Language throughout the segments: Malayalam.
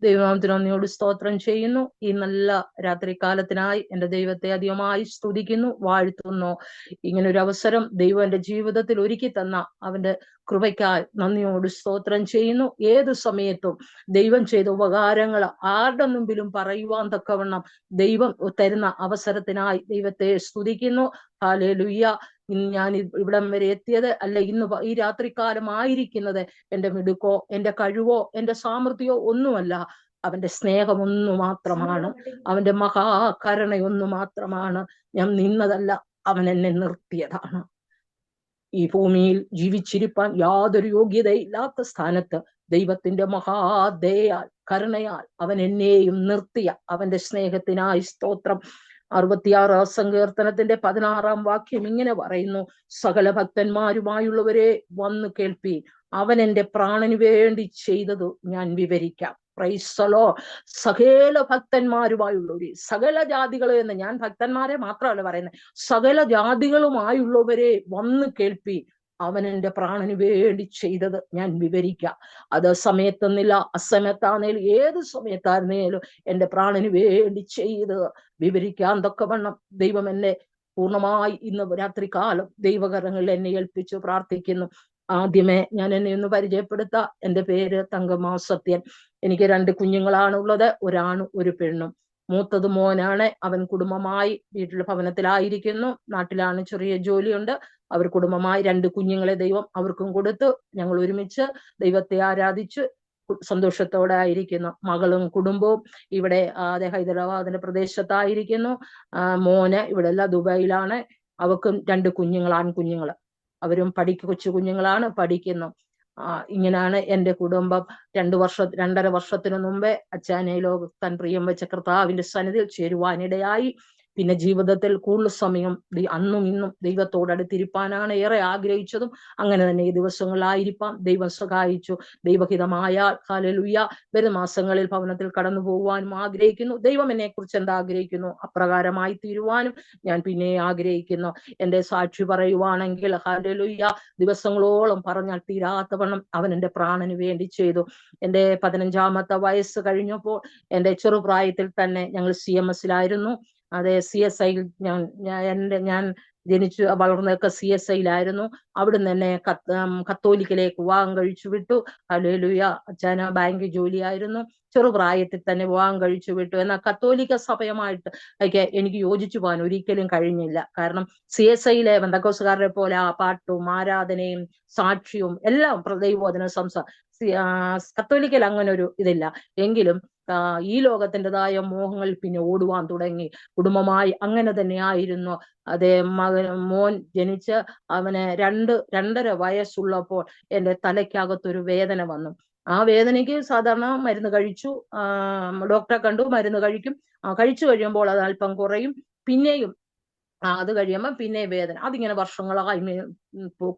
ദൈവനാമത്തിന് നന്ദിയോട് സ്തോത്രം ചെയ്യുന്നു. ഈ നല്ല രാത്രികാലത്തിനായി എൻ്റെ ദൈവത്തെ അധികമായി സ്തുതിക്കുന്നു, വാഴ്ത്തുന്നു. ഇങ്ങനൊരു അവസരം ദൈവം എൻ്റെ ജീവിതത്തിൽ ഒരുക്കി തന്ന അവന്റെ കൃപയ്ക്കായി നന്ദിയോട് സ്തോത്രം ചെയ്യുന്നു. ഏത് സമയത്തും ദൈവം ചെയ്ത ഉപകാരങ്ങൾ ആരുടെ മുമ്പിലും പറയുവാൻ തക്കവണ്ണം ദൈവം തരുന്ന അവസരത്തിനായി ദൈവത്തെ സ്തുതിക്കുന്നു. ഹല്ലേലൂയ. ഞാൻ ഇവിടം വരെ എത്തിയത് അല്ല, ഇന്ന് ഈ രാത്രികാലം ആയിരിക്കുന്നത് എൻ്റെ മിടുക്കോ എൻ്റെ കഴിവോ എൻ്റെ സാമർഥ്യമോ ഒന്നുമല്ല, അവന്റെ സ്നേഹമൊന്നു മാത്രമാണ്, അവന്റെ മഹാകരുണയൊന്നു മാത്രമാണ്. ഞാൻ നിന്നതല്ല, അവൻ എന്നെ നിർത്തിയതാണ്. ഈ ഭൂമിയിൽ ജീവിച്ചിരിപ്പാൻ യാതൊരു യോഗ്യതയില്ലാത്ത സ്ഥാനത്ത് ദൈവത്തിന്റെ മഹാദയാൽ കരുണയാൽ അവൻ എന്നെയും നിർത്തിയ അവന്റെ സ്നേഹത്തിനായി സ്തോത്രം. 66 സങ്കീർത്തനത്തിന്റെ 16 വാക്യം ഇങ്ങനെ പറയുന്നു: സകല ഭക്തന്മാരുമായുള്ളവരെ വന്നു കേൾപ്പി, അവൻ എൻ്റെ പ്രാണന് വേണ്ടി ചെയ്തതു ഞാൻ വിവരിക്കാം. Praise the Lord. സകല ഭക്തന്മാരുമായുള്ളവര്, സകല ജാതികളെ എന്ന് ഞാൻ ഭക്തന്മാരെ മാത്രമല്ല പറയുന്നത്, സകല ജാതികളുമായുള്ളവരെ വന്നു കേൾപ്പി, അവൻ എൻ്റെ പ്രാണന് വേണ്ടി ചെയ്തത് ഞാൻ വിവരിക്കാം. അത് സമയത്തൊന്നില്ല, അസമയത്താന്നേലും ഏത് സമയത്തായിരുന്നേലും എൻ്റെ പ്രാണന് വേണ്ടി ചെയ്ത് വിവരിക്കാൻ തക്കവണ്ണം ദൈവം എന്നെ പൂർണ്ണമായി ഇന്ന് രാത്രികാലം ദൈവകരങ്ങളിൽ എന്നെ ഏൽപ്പിച്ചു പ്രാർത്ഥിക്കുന്നു. ആദ്യമേ ഞാൻ എന്നെ ഒന്ന് പരിചയപ്പെടുത്താം. എൻ്റെ പേര് തങ്കമ്മ സത്യൻ. എനിക്ക് 2 കുഞ്ഞുങ്ങളാണ് ഉള്ളത്, ഒരാണും ഒരു പെണ്ണും. മൂത്തത് മോനാണ്. അവൻ കുടുംബമായി വീട്ടിലെ ഭവനത്തിലായിരിക്കുന്നു. നാട്ടിലാണ്, ചെറിയ ജോലിയുണ്ട്. അവർ കുടുംബമായി 2 കുഞ്ഞുങ്ങളെ ദൈവം അവർക്കും കൊടുത്തു. ഞങ്ങൾ ഒരുമിച്ച് ദൈവത്തെ ആരാധിച്ച് സന്തോഷത്തോടെ ആയിരിക്കുന്നു. മകളും കുടുംബവും ഇവിടെ ഹൈദരാബാദിന്റെ പ്രദേശത്തായിരിക്കുന്നു. മോന് ഇവിടെ അല്ല, ദുബായിലാണ്. അവക്കും 2 കുഞ്ഞുങ്ങൾ, ആൺകുഞ്ഞുങ്ങൾ. അവരും കൊച്ചു കുഞ്ഞുങ്ങളാണ്, പഠിക്കുന്നു. ഇങ്ങനെയാണ് എൻ്റെ കുടുംബം. 2.5 വർഷത്തിനു മുമ്പേ അച്ചാനയിലോ തൻ പ്രിയം വെച്ച കർത്താവിന്റെ സന്നിധിയിൽ ചേരുവാനിടയായി. പിന്നെ ജീവിതത്തിൽ കൂടുതൽ സമയം അന്നും ഇന്നും ദൈവത്തോടടുത്തിരിപ്പാനാണ് ഏറെ ആഗ്രഹിച്ചതും. അങ്ങനെ തന്നെ ഈ ദിവസങ്ങളിലായിരിക്കാം ദൈവം സഹായിച്ചു. ദൈവഹിതമായാൽ ഹല്ലേലൂയ വരും മാസങ്ങളിൽ ഭവനത്തിൽ കടന്നു പോകുവാനും ആഗ്രഹിക്കുന്നു. ദൈവം എന്നെ കുറിച്ച് എന്താ ആഗ്രഹിക്കുന്നു അപ്രകാരമായി തീരുവാനും ഞാൻ പിന്നെ ആഗ്രഹിക്കുന്നു. എൻ്റെ സാക്ഷി പറയുവാണെങ്കിൽ ഹല്ലേലൂയ ദിവസങ്ങളോളം പറഞ്ഞാൽ തീരാത്തവണ്ണം അവൻ എൻ്റെ പ്രാണന് വേണ്ടി ചെയ്തു. എൻ്റെ 15ാമത്തെ വയസ്സ് കഴിഞ്ഞപ്പോൾ എൻ്റെ ചെറുപ്രായത്തിൽ തന്നെ ഞങ്ങൾ CMS-ലായിരുന്നു. അതെ, CSI ഞാൻ ജനിച്ചു വളർന്നതൊക്കെ CSI-ലായിരുന്നു. അവിടുന്ന് തന്നെ കത്തോലിക്കലേക്ക് വിവാഹം കഴിച്ചു വിട്ടു. ഹല്ലേലൂയ. അച്ഛന് ബാങ്ക് ജോലിയായിരുന്നു. ചെറുപ്രായത്തിൽ തന്നെ വിവാഹം കഴിച്ചു വിട്ടു. എന്നാൽ കത്തോലിക്ക സഭയുമായിട്ട് എനിക്ക് യോജിച്ചു പോകാൻ ഒരിക്കലും കഴിഞ്ഞില്ല. കാരണം CSI-ലെ ബന്ധക്കോസുകാരെ പോലെ ആ പാട്ടും ആരാധനയും സാക്ഷ്യവും എല്ലാം ദൈവവചന കത്തോലിക്കൽ അങ്ങനെ ഒരു ഇതില്ല. എങ്കിലും ഈ ലോകത്തിൻ്റെതായ മോഹങ്ങളിൽ പിന്നെ ഓടുവാൻ തുടങ്ങി. കുടുംബമായി അങ്ങനെ തന്നെ ആയിരുന്നു. അതേ, മോൻ ജനിച്ച് അവന് 2.5 വയസ്സുള്ളപ്പോൾ എൻ്റെ തലയ്ക്കകത്തൊരു വേദന വന്നു. ആ വേദനയ്ക്ക് സാധാരണ മരുന്ന് കഴിച്ചു, ഡോക്ടറെ കണ്ടു, മരുന്ന് കഴിക്കും. കഴിച്ചു കഴിയുമ്പോൾ അത് അല്പം കുറയും. പിന്നെയും അത് കഴിയുമ്പോൾ പിന്നെ വേദന. അതിങ്ങനെ വർഷങ്ങളായി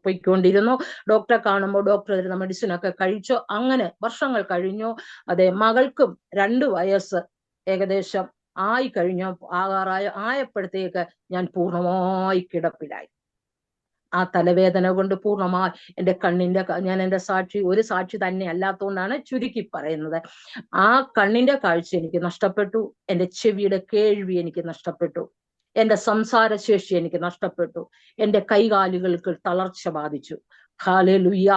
പൊയ്ക്കൊണ്ടിരുന്നു. ഡോക്ടറെ കാണുമ്പോൾ ഡോക്ടർ തരുന്ന മെഡിസിനൊക്കെ കഴിച്ചു. അങ്ങനെ വർഷങ്ങൾ കഴിഞ്ഞു. അതെ, മകൾക്കും 2 വയസ്സ് ഏകദേശം ആയി കഴിഞ്ഞു. ആയപ്പോഴത്തേക്ക് ഞാൻ പൂർണ്ണമായി കിടപ്പിലായി. ആ തലവേദന കൊണ്ട് പൂർണ്ണമായി ഞാൻ എൻ്റെ ഒരു സാക്ഷി തന്നെ അല്ലാത്തതുകൊണ്ടാണ് ചുരുക്കി പറയുന്നത്. ആ കണ്ണിന്റെ കാഴ്ച എനിക്ക് നഷ്ടപ്പെട്ടു. എൻ്റെ ചെവിയുടെ കേൾവി എനിക്ക് നഷ്ടപ്പെട്ടു. എൻ്റെ സംസാരശേഷി എനിക്ക് നഷ്ടപ്പെട്ടു. എൻ്റെ കൈകാലുകൾക്ക് തളർച്ച ബാധിച്ചു. ഹല്ലേലൂയ.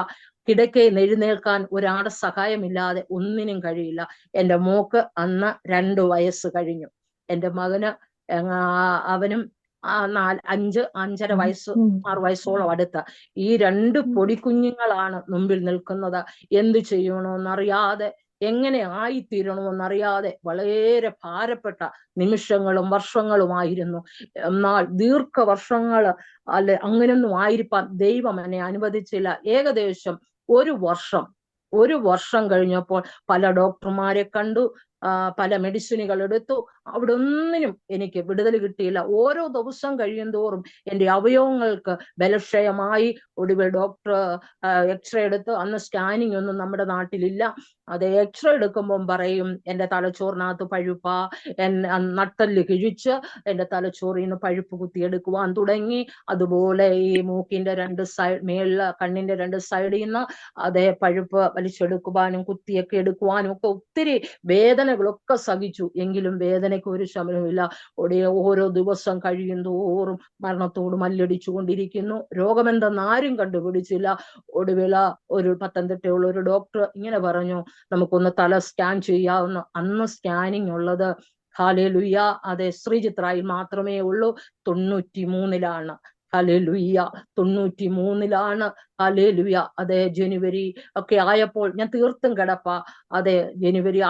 കിടക്കയിൽ എഴുന്നേൽക്കാൻ ഒരാളുടെ സഹായമില്ലാതെ ഒന്നിനും കഴിയില്ല. എൻ്റെ മോക്ക് അന്ന് 2 വയസ്സ് കഴിഞ്ഞു. എൻ്റെ മകന് അവനും 5.5 വയസ്സ് 6 വയസ്സോളം അടുത്ത. ഈ 2 പൊടിക്കുഞ്ഞുങ്ങളാണ് മുമ്പിൽ നിൽക്കുന്നത്. എന്ത് ചെയ്യണമെന്നറിയാതെ, എങ്ങനെ ആയിത്തീരണമെന്നറിയാതെ വളരെ ഭാരപ്പെട്ട നിമിഷങ്ങളും വർഷങ്ങളുമായിരുന്നു. എന്നാൽ ദീർഘവർഷങ്ങൾ അങ്ങനെയൊന്നും ആയിരിക്കാൻ ദൈവം എന്നെ അനുവദിച്ചില്ല. ഏകദേശം 1 വർഷം കഴിഞ്ഞപ്പോൾ പല ഡോക്ടർമാരെ കണ്ടു. പല മെഡിസിനുകൾ എടുത്തു. അവിടെ ഒന്നിനും എനിക്ക് വിടുതൽ കിട്ടിയില്ല. ഓരോ ദിവസം കഴിയും തോറും എൻ്റെ അവയവങ്ങൾക്ക് ബലക്ഷയമായി. ഒടുവിൽ ഡോക്ടർ എക്സ്റേ എടുത്ത്, അന്ന് സ്കാനിങ് ഒന്നും നമ്മുടെ നാട്ടിലില്ല, അത് എക്സ്റേ എടുക്കുമ്പം പറയും എൻ്റെ തലച്ചോറിനകത്ത് പഴുപ്പാ, നട്ടല് കിഴിച്ച് എൻ്റെ തലച്ചോറിൽ നിന്ന് പഴുപ്പ് കുത്തിയെടുക്കുവാൻ തുടങ്ങി. അതുപോലെ ഈ മൂക്കിന്റെ രണ്ട് സൈഡ്, മേളില് കണ്ണിന്റെ രണ്ട് സൈഡിൽ നിന്ന് അതേ പഴുപ്പ് വലിച്ചെടുക്കുവാനും കുത്തിയൊക്കെ എടുക്കുവാനും ഒക്കെ ഒത്തിരി വേദനകളൊക്കെ സഹിച്ചു. എങ്കിലും വേദനയ്ക്ക് ഒരു ശമനമില്ല. ഓരോ ദിവസം കഴിയും തോറും മരണത്തോട് മല്ലടിച്ചു കൊണ്ടിരിക്കുന്നു. രോഗമെന്തെന്ന് ആരും കണ്ടുപിടിച്ചില്ല. ഒടുവില ഒരു പത്തനംതിട്ടയുള്ള ഒരു ഡോക്ടർ ഇങ്ങനെ പറഞ്ഞു, നമുക്കൊന്ന് തല സ്കാൻ ചെയ്യാവുന്ന. അന്ന് സ്കാനിങ് ഉള്ളത് ഹല്ലേലൂയ അതെ ശ്രീചിത്രയിൽ മാത്രമേ ഉള്ളൂ. 93-ലാണ്. ഹല്ലേലൂയ 93-ലാണ്. ഹല്ലേലൂയ അതെ ജനുവരി ഒക്കെ ആയപ്പോൾ ഞാൻ തീർത്തും കിടപ്പ. അതെ ജനുവരി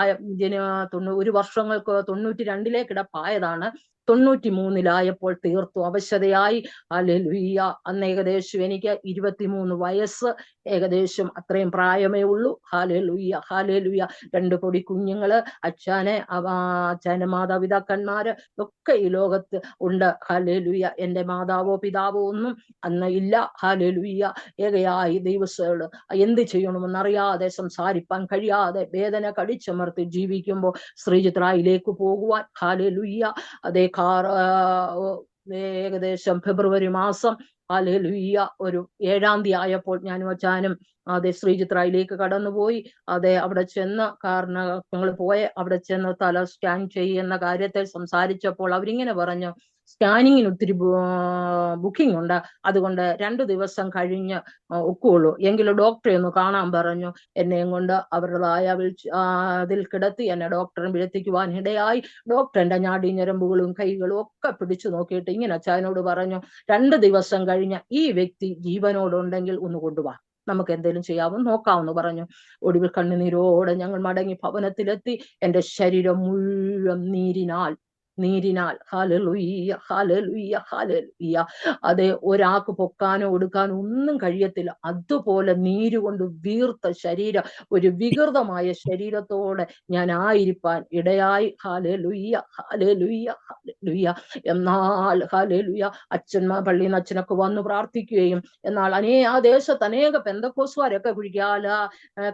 ഒരു വർഷങ്ങൾക്ക് 92 കിടപ്പായതാണ്. 93-ലായപ്പോൾ തീർത്തു അവശതയായി. ഹല്ലേലൂയ അന്ന് ഏകദേശം എനിക്ക് 23 വയസ്സ്, ഏകദേശം അത്രയും പ്രായമേ ഉള്ളൂ. Hallelujah hallelujah. 2 പൊടി കുഞ്ഞുങ്ങള്, അച്ഛന്റെ മാതാപിതാക്കന്മാര് ഒക്കെ ഈ ലോകത്ത് ഉണ്ട്. ഹല്ലേലൂയ. എന്റെ മാതാവോ പിതാവോ ഒന്നും അന്ന് ഇല്ല. ഹല്ലേലൂയ. ഏകയായി ദൈവത്തോട് എന്ത് ചെയ്യണമെന്നറിയാതെ, സംസാരിപ്പാൻ കഴിയാതെ, വേദന കടിച്ചമർത്തി ജീവിക്കുമ്പോൾ ശ്രീചിത്രായിലേക്ക് പോകുവാൻ, ഹല്ലേലൂയ അതേ ഏകദേശം ഫെബ്രുവരി മാസം ഹല്ലേലൂയ ഒരു 7-ാം തീയതി ആയപ്പോൾ ഞാനും അച്ഛനും അതെ ശ്രീചിത്രയിലേക്ക് കടന്നുപോയി. അതെ അവിടെ ചെന്ന്, കാരണം ഞങ്ങൾ അവിടെ ചെന്ന് തല സ്കാൻ ചെയ്യുന്ന കാര്യത്തിൽ സംസാരിച്ചപ്പോൾ അവരിങ്ങനെ പറഞ്ഞു, സ്കാനിങ്ങിന് ഒത്തിരി ബുക്കിംഗ് ഉണ്ട്, അതുകൊണ്ട് 2 ദിവസം കഴിഞ്ഞ് ഒക്കുള്ളൂ, എങ്കിലും ഡോക്ടറെ ഒന്ന് കാണാൻ പറഞ്ഞു. എന്നെയും കൊണ്ട് അവരുടേതായ അതിൽ കിടത്തി എന്നെ ഡോക്ടറെ വിളിപ്പിക്കുവാൻ ഇടയായി. ഡോക്ടറിന്റെ ഞാടി ഞരമ്പുകളും കൈകളും ഒക്കെ പിടിച്ചു നോക്കിയിട്ട് ഇങ്ങനെ അച്ഛനോട് പറഞ്ഞു, 2 ദിവസം കഴിഞ്ഞ് ഈ വ്യക്തി ജീവനോടുണ്ടെങ്കിൽ ഒന്ന് കൊണ്ടുപോവാ, നമുക്ക് എന്തെങ്കിലും ചെയ്യാവും നോക്കാമെന്ന് പറഞ്ഞു. ഒടുവിൽ കണ്ണുനീരോടെ ഞങ്ങൾ മടങ്ങി ഭവനത്തിലെത്തി. എൻ്റെ ശരീരം മുഴുവൻ നീരിനാൽ ഹല്ലേലൂയ ഹല്ലേലൂയ ഹല്ലേലൂയ. അതെ ഒരാൾക്ക് പൊക്കാനോ എടുക്കാനോ ഒന്നും കഴിയത്തില്ല. അതുപോലെ നീരുകൊണ്ട് വീർത്ത ശരീരം, ഒരു വികൃതമായ ശരീരത്തോടെ ഞാൻ ആയിരിക്കാൻ ഇടയായി. Hallelujah hallelujah hallelujah. എന്നാൽ ഹല്ലേലൂയ പള്ളിയിൽ നിന്ന് അച്ഛനൊക്കെ വന്ന് പ്രാർത്ഥിക്കുകയും, എന്നാൽ ആ ദേശത്ത് അനേക പെന്തക്കോസ്തുകാരൊക്കെ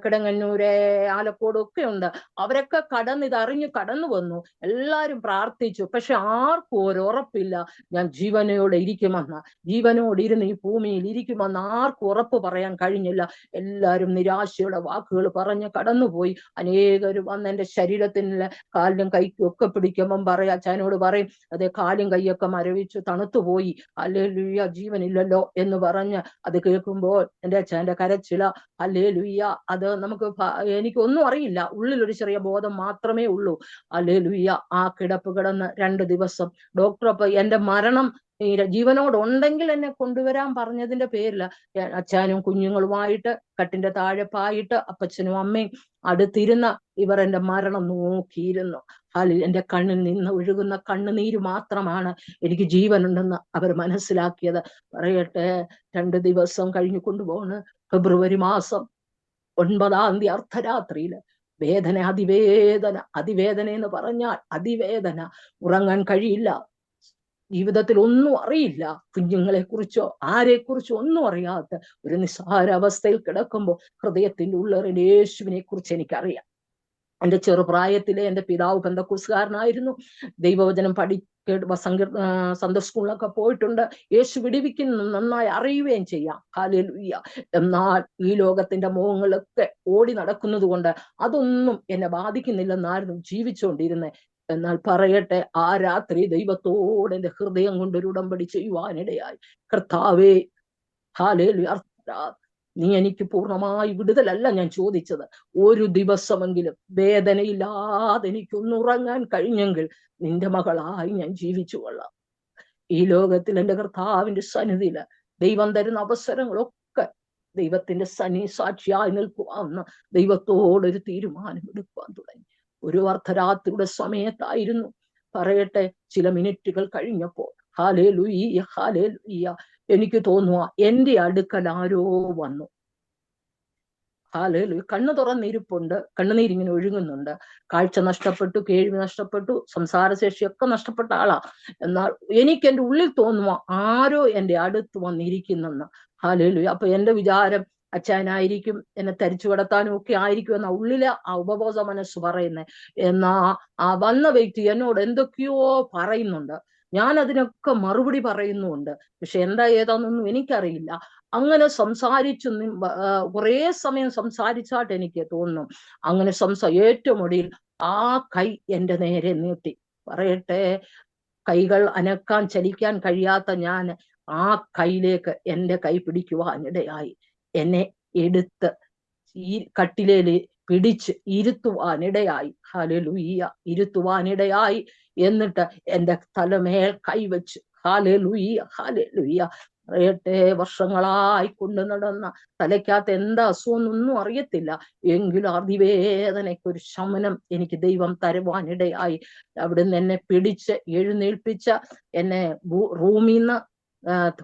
കിടങ്ങന്നൂര്, ആലക്കോട് ഒക്കെ ഉണ്ട്. അവരൊക്കെ ഇതറിഞ്ഞു കടന്നു വന്നു. എല്ലാരും പ്രാർത്ഥിച്ചു. പക്ഷെ ആർക്കും ഒരു ഉറപ്പില്ല ഞാൻ ജീവനോടെ ഇരിക്കുമെന്ന്. ജീവനോട് ഇരുന്ന് ഈ ഭൂമിയിൽ ഇരിക്കുമെന്ന് ആർക്കും ഉറപ്പ് പറയാൻ കഴിഞ്ഞില്ല. എല്ലാരും നിരാശയുടെ വാക്കുകൾ പറഞ്ഞ് കടന്നുപോയി. അനേകരും വന്ന് എൻ്റെ ശരീരത്തിന് കാലിലും കൈക്കും ഒക്കെ പിടിക്കുമ്പം അച്ഛനോട് പറയും, അതേ കാലും കൈയൊക്കെ മരവിച്ചു തണുത്തുപോയി, ഹല്ലേലൂയ ജീവനില്ലല്ലോ എന്ന് പറഞ്ഞ് അത് കേൾക്കുമ്പോൾ എൻ്റെ അച്ഛൻ്റെ കരച്ചില. ഹല്ലേലൂയ. അത് എനിക്കൊന്നും അറിയില്ല, ഉള്ളിലൊരു ചെറിയ ബോധം മാത്രമേ ഉള്ളൂ. ഹല്ലേലൂയ. ആ കിടപ്പ് കിടന്ന് 2 ദിവസം ഡോക്ടർ എന്റെ മരണം ജീവനോടുണ്ടെങ്കിൽ എന്നെ കൊണ്ടുവരാൻ പറഞ്ഞതിന്റെ പേരില് അച്ഛനും കുഞ്ഞുങ്ങളുമായിട്ട് കട്ടിന്റെ താഴെപ്പായിട്ട് അപ്പച്ചനും അമ്മയും അടുത്തിരുന്ന ഇവർ എൻ്റെ മരണം നോക്കിയിരുന്നു. എൻ്റെ കണ്ണിൽ നിന്ന് ഒഴുകുന്ന കണ്ണുനീര് മാത്രമാണ് എനിക്ക് ജീവനുണ്ടെന്ന് അവർ മനസ്സിലാക്കിയത്. പറയട്ടെ, 2 ദിവസം കഴിഞ്ഞു കൊണ്ടുപോണ് ഫെബ്രുവരി മാസം 9-ാം തീയതി അർദ്ധരാത്രിയില് വേദന, അതിവേദന എന്ന് പറഞ്ഞാൽ അതിവേദന. ഉറങ്ങാൻ കഴിയില്ല, ജീവിതത്തിൽ ഒന്നും അറിയില്ല, കുഞ്ഞുങ്ങളെ കുറിച്ചോ ആരെക്കുറിച്ചോ ഒന്നും അറിയാത്ത ഒരു നിസ്സാരാവസ്ഥയിൽ കിടക്കുമ്പോൾ ഹൃദയത്തിന്റെ ഉള്ളറിൽ യേശുവിനെ കുറിച്ച് എനിക്കറിയാം. എൻ്റെ ചെറുപ്രായത്തിലെ എൻ്റെ പിതാവ് പെന്തക്കോസ്തുകാരനായിരുന്നു. ദൈവവചനം സൺഡേ സ്കൂളിലൊക്കെ പോയിട്ടുണ്ട്. യേശു വിടുവിക്കുന്നു നന്നായി അറിയുകയും ചെയ്യാം. ഹല്ലേലൂയ. എന്നാൽ ഈ ലോകത്തിന്റെ മോഹങ്ങളൊക്കെ ഓടി നടക്കുന്നത് കൊണ്ട് അതൊന്നും എന്നെ ബാധിക്കുന്നില്ലെന്നായിരുന്നു ജീവിച്ചുകൊണ്ടിരുന്നത്. എന്നാൽ പറയട്ടെ, ആ രാത്രി ദൈവത്തോട് എൻ്റെ ഹൃദയം കൊണ്ടൊരു ഉടമ്പടി ചെയ്യുവാനിടയായി. കർത്താവേ, ഹല്ലേലൂയ, നീ എനിക്ക് പൂർണ്ണമായി വിടുതലല്ല ഞാൻ ചോദിച്ചത്, ഒരു ദിവസമെങ്കിലും വേദനയില്ലാതെ എനിക്കൊന്ന് ഉറങ്ങാൻ കഴിഞ്ഞെങ്കിൽ നിന്റെ മകളായി ഞാൻ ജീവിച്ചു കൊള്ളാം. ഈ ലോകത്തിൽ എൻ്റെ കർത്താവിന്റെ സന്നിധിയില് ദൈവം തരുന്ന അവസരങ്ങളൊക്കെ ദൈവത്തിന്റെ സാക്ഷിയായി നിൽക്കുവാന്ന് ദൈവത്തോടൊരു തീരുമാനം എടുക്കുവാൻ തുടങ്ങി. ഒരു അർദ്ധരാത്രിയുടെ സമയത്തായിരുന്നു. പറയട്ടെ, ചില മിനിറ്റുകൾ കഴിഞ്ഞപ്പോൾ ഹല്ലേലൂയ ഹല്ലേലൂയ എനിക്ക് തോന്നുക എൻ്റെ അടുക്കൽ ആരോ വന്നു. ഹാലേലൂയ. കണ്ണു തുറന്നിരിപ്പുണ്ട്, കണ്ണുനീരിങ്ങനെ ഒഴുകുന്നുണ്ട്. കാഴ്ച നഷ്ടപ്പെട്ടു, കേൾവി നഷ്ടപ്പെട്ടു, സംസാരശേഷിയൊക്കെ നഷ്ടപ്പെട്ട ആളാ. എന്നാൽ എനിക്ക് എൻ്റെ ഉള്ളിൽ തോന്നുമോ ആരോ എൻ്റെ അടുത്ത് വന്നിരിക്കുന്നെന്ന്. ഹാലേലൂയ. അപ്പൊ എന്റെ വിചാരം അച്ഛനായിരിക്കും, എന്നെ തരിച്ചു കടത്താനും ഒക്കെ ആയിരിക്കും എന്ന ഉള്ളിലെ ആ ഉപബോധ മനസ്സ് പറയുന്നത്. എന്നാ ആ വന്ന വ്യക്തി എന്നോട് എന്തൊക്കെയോ പറയുന്നുണ്ട്, ഞാൻ അതിനൊക്കെ മറുപടി പറയുന്നുണ്ട്. പക്ഷെ എന്താ ഏതാന്നൊന്നും എനിക്കറിയില്ല. അങ്ങനെ സംസാരിച്ചു കുറേ സമയം സംസാരിച്ചാട്ട് എനിക്ക് തോന്നുന്നു. അങ്ങനെ ഏറ്റവും ഒടുവിൽ ആ കൈ എന്റെ നേരെ നീട്ടി. പറയട്ടെ, കൈകൾ അനക്കാൻ ചലിക്കാൻ കഴിയാത്ത ഞാൻ ആ കൈയിലേക്ക് എന്റെ കൈ പിടിക്കുവാനിടയായി. എന്നെ എടുത്ത് ഈ കട്ടിലേല് പിടിച്ച് ഇരുത്തുവാനിടയായി. ഹല്ലേലൂയ. ഇരുത്തുവാനിടയായി. എന്നിട്ട് എന്റെ തലമേൽ കൈവച്ച്. Hallelujah, hallelujah. പറയട്ടെ, വർഷങ്ങളായി കൊണ്ട് നടന്ന, തലയ്ക്കകത്ത് എന്താ അസുഖമൊന്നും അറിയത്തില്ല, എങ്കിലും അതിവേദനയ്ക്കൊരു ശമനം എനിക്ക് ദൈവം തരുവാനിടയായി. അവിടുന്ന് എന്നെ പിടിച്ച് എഴുന്നേൽപ്പിച്ച എന്നെ റൂമിൽ നിന്ന്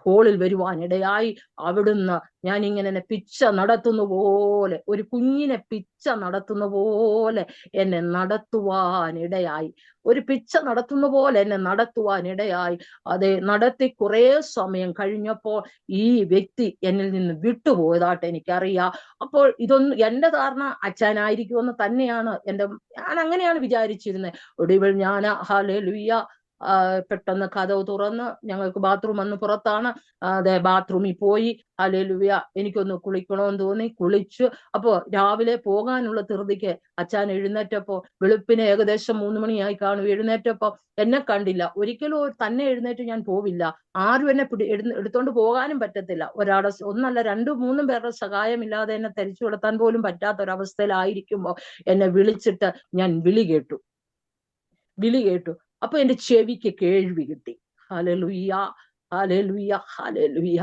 ഹോളിൽ വരുവാനിടയായി. അവിടുന്ന് ഞാൻ ഇങ്ങനെ പിച്ച നടത്തുന്ന പോലെ, ഒരു കുഞ്ഞിനെ പിച്ച നടത്തുന്ന പോലെ എന്നെ നടത്തുവാനിടയായി. ഒരു പിച്ച നടത്തുന്ന പോലെ എന്നെ നടത്തുവാനിടയായി. അതെ, നടത്തി കുറെ സമയം കഴിഞ്ഞപ്പോൾ ഈ വ്യക്തി എന്നിൽ നിന്ന് വിട്ടുപോയതായിട്ട് എനിക്കറിയാം. അപ്പോൾ ഇതൊന്നും എന്റെ ധാരണ അച്ഛനായിരിക്കുമെന്ന് തന്നെയാണ് ഞാൻ അങ്ങനെയാണ് വിചാരിച്ചിരുന്നത്. ഒടുവിൽ ഞാൻ ഹല്ലേലൂയ പെട്ടെന്ന് കതവ് തുറന്ന്, ഞങ്ങൾക്ക് ബാത്റൂം വന്ന് പുറത്താണ്, അതെ, ബാത്റൂമിൽ പോയി. ഹല്ലേലൂയ. എനിക്കൊന്ന് കുളിക്കണമെന്ന് തോന്നി, കുളിച്ചു. അപ്പോ രാവിലെ പോകാനുള്ള ധൃതിക്ക് അച്ഛൻ എഴുന്നേറ്റപ്പോ, വെളുപ്പിന് ഏകദേശം 3 മണിയായി കാണും. എഴുന്നേറ്റപ്പോ എന്നെ കണ്ടില്ല. ഒരിക്കലും തന്നെ എഴുന്നേറ്റ് ഞാൻ പോവില്ല. ആരും എന്നെ എടുത്തോണ്ട് പോകാനും പറ്റത്തില്ല. ഒന്നല്ല 2-3 പേരുടെ സഹായമില്ലാതെ എന്നെ തരിച്ചു കിടത്താൻ പോലും പറ്റാത്ത ഒരവസ്ഥയിലായിരിക്കുമ്പോ എന്നെ വിളിച്ചിട്ട് ഞാൻ വിളി കേട്ടു. അപ്പൊ എന്റെ ചെവിക്ക് കേൾവി കിട്ടി. Hallelujah, hallelujah, hallelujah.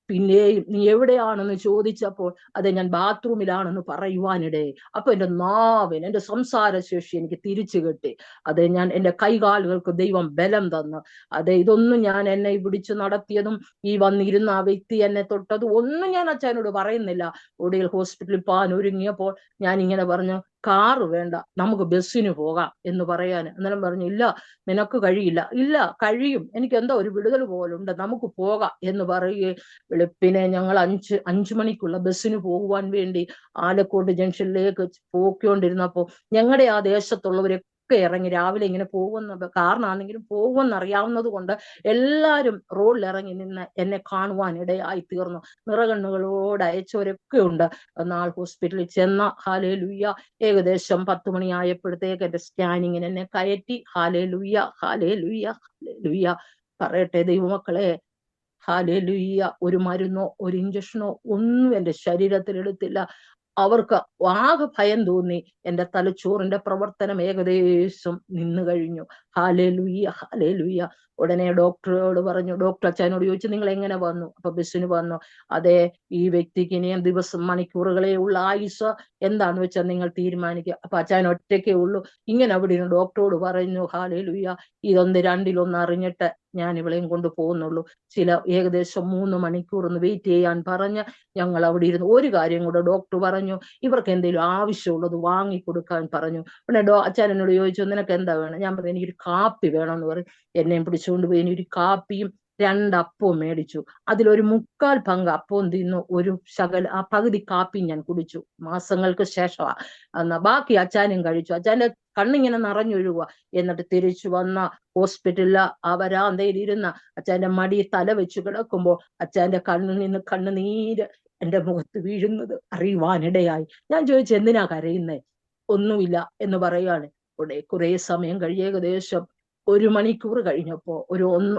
പിന്നെയും നീ എവിടെയാണെന്ന് ചോദിച്ചപ്പോൾ അതെ, ഞാൻ ബാത്റൂമിലാണെന്ന് പറയുവാനിടയെ. അപ്പൊ എന്റെ സംസാരശേഷി എനിക്ക് തിരിച്ചു കിട്ടി. അതെ, ഞാൻ എന്റെ കൈകാലുകൾക്ക് ദൈവം ബലം തന്നു. അതെ, ഇതൊന്നും ഞാൻ എന്നെ പിടിച്ചു നടത്തിയതും ഈ വന്നിരുന്ന ആ വ്യക്തി എന്നെ തൊട്ടതും ഒന്നും ഞാൻ അച്ഛനോട് പറയുന്നില്ല. ഒടുവിൽ ഹോസ്പിറ്റലിൽ പോകാൻ ഒരുങ്ങിയപ്പോൾ ഞാൻ ഇങ്ങനെ പറഞ്ഞു, കാറ് വേണ്ട, നമുക്ക് ബസ്സിന് പോകാം എന്ന് പറയാൻ. അന്നേരം പറഞ്ഞു, ഇല്ല, നിനക്ക് കഴിയില്ല. ഇല്ല, കഴിയും, എനിക്ക് എന്താ ഒരു വിടുതൽ പോലുണ്ട്, നമുക്ക് പോകാം എന്ന് പറയുകയും വെളുപ്പിനെ ഞങ്ങൾ 5 മണിക്കുള്ള ബസ്സിന് പോകുവാൻ വേണ്ടി ആലക്കോട് ജംഗ്ഷനിലേക്ക് പോയിക്കൊണ്ടിരുന്നപ്പോ ഞങ്ങളുടെ ആ ദേശത്തുള്ളവരൊക്കെ ഇറങ്ങി. രാവിലെ ഇങ്ങനെ പോകുന്ന കാറിനാണെങ്കിലും പോകുമെന്ന് അറിയാവുന്നത് കൊണ്ട് എല്ലാരും റോഡിൽ ഇറങ്ങി നിന്ന് എന്നെ കാണുവാൻ ഇടയായി തീർന്നു. നിറകണ്ണുകളോട് അയച്ചവരൊക്കെ ഉണ്ട്. എന്നാൽ ഹോസ്പിറ്റലിൽ ചെന്ന ഹല്ലേലൂയ ഏകദേശം 10 മണിയായപ്പോഴത്തേക്ക് എന്റെ സ്കാനിങ്ങിന് എന്നെ കയറ്റി. Hallelujah, hallelujah, hallelujah. പറയട്ടെ ദൈവമക്കളെ, ഹല്ലേലൂയ. ഒരു മരുന്നോ ഒരു ഇഞ്ചക്ഷനോ ഒന്നും എന്റെ ശരീരത്തിൽ എടുത്തില്ല. അവർക്ക് ആകെ ഭയം തോന്നി. എന്റെ തലച്ചോറിന്റെ പ്രവർത്തനം ഏകദേശം നിന്നു കഴിഞ്ഞു. Hallelujah, hallelujah. ഉടനെ ഡോക്ടറോട് പറഞ്ഞു. ഡോക്ടർ അച്ഛനോട് ചോദിച്ചു, നിങ്ങൾ എങ്ങനെ വന്നു? അപ്പൊ ബസ്സിന് വന്നു. അതെ, ഈ വ്യക്തിക്ക് ഇനിയും മണിക്കൂറുകളെ ഉള്ള ആയുസ്, എന്താന്ന് വെച്ചാൽ നിങ്ങൾ തീരുമാനിക്കുക. അപ്പൊ അച്ഛൻ ഒറ്റയ്ക്കേ ഉള്ളൂ. ഇങ്ങനെ അവിടെ ഡോക്ടറോട് പറഞ്ഞു, ഹല്ലേലൂയ, ഇതൊന്ന് രണ്ടിലൊന്ന് അറിഞ്ഞിട്ട് ഞാൻ ഇവളെയും കൊണ്ട് പോകുന്നുള്ളൂ. ഏകദേശം 3 മണിക്കൂർ ഒന്ന് വെയിറ്റ് ചെയ്യാൻ പറഞ്ഞ് ഞങ്ങൾ അവിടെ ഇരുന്നു. ഒരു കാര്യം കൂടെ ഡോക്ടർ പറഞ്ഞു, ഇവർക്ക് എന്തെങ്കിലും ആവശ്യമുള്ളത് വാങ്ങിക്കൊടുക്കാൻ പറഞ്ഞു. പിന്നെ അച്ഛൻ എന്നോട് ചോദിച്ചു, നിനക്ക് എന്താ വേണം? ഞാൻ പറഞ്ഞു, എനിക്കൊരു കാപ്പി വേണമെന്ന് പറഞ്ഞു. എന്നെയും പിടിച്ചുകൊണ്ട് പോയി ഒരു കാപ്പിയും 2 അപ്പവും മേടിച്ചു. അതിലൊരു 1/4 പങ്ക് അപ്പവും തിന്നു, ഒരു ആ പകുതി കാപ്പിയും ഞാൻ കുടിച്ചു. മാസങ്ങൾക്ക് ശേഷമാ. എന്നാ ബാക്കി അച്ഛനും കഴിച്ചു. അച്ഛന്റെ കണ്ണിങ്ങനെ നിറഞ്ഞൊഴുകുക. എന്നിട്ട് തിരിച്ചു വന്ന ഹോസ്പിറ്റലില് ആ വരാന്തയിൽ ഇരുന്ന അച്ഛന്റെ മടി തല വെച്ച് കിടക്കുമ്പോൾ അച്ഛന്റെ കണ്ണിൽ നിന്ന് കണ്ണുനീര് എന്റെ മുഖത്ത് വീഴുന്നത് അറിയുവാനിടയായി. ഞാൻ ചോദിച്ചു, എന്തിനാ കരയുന്നേ? ഒന്നുമില്ല എന്ന് പറയാണ്. കുറെ സമയം ഏകദേശം 1 മണിക്കൂർ കഴിഞ്ഞപ്പോ,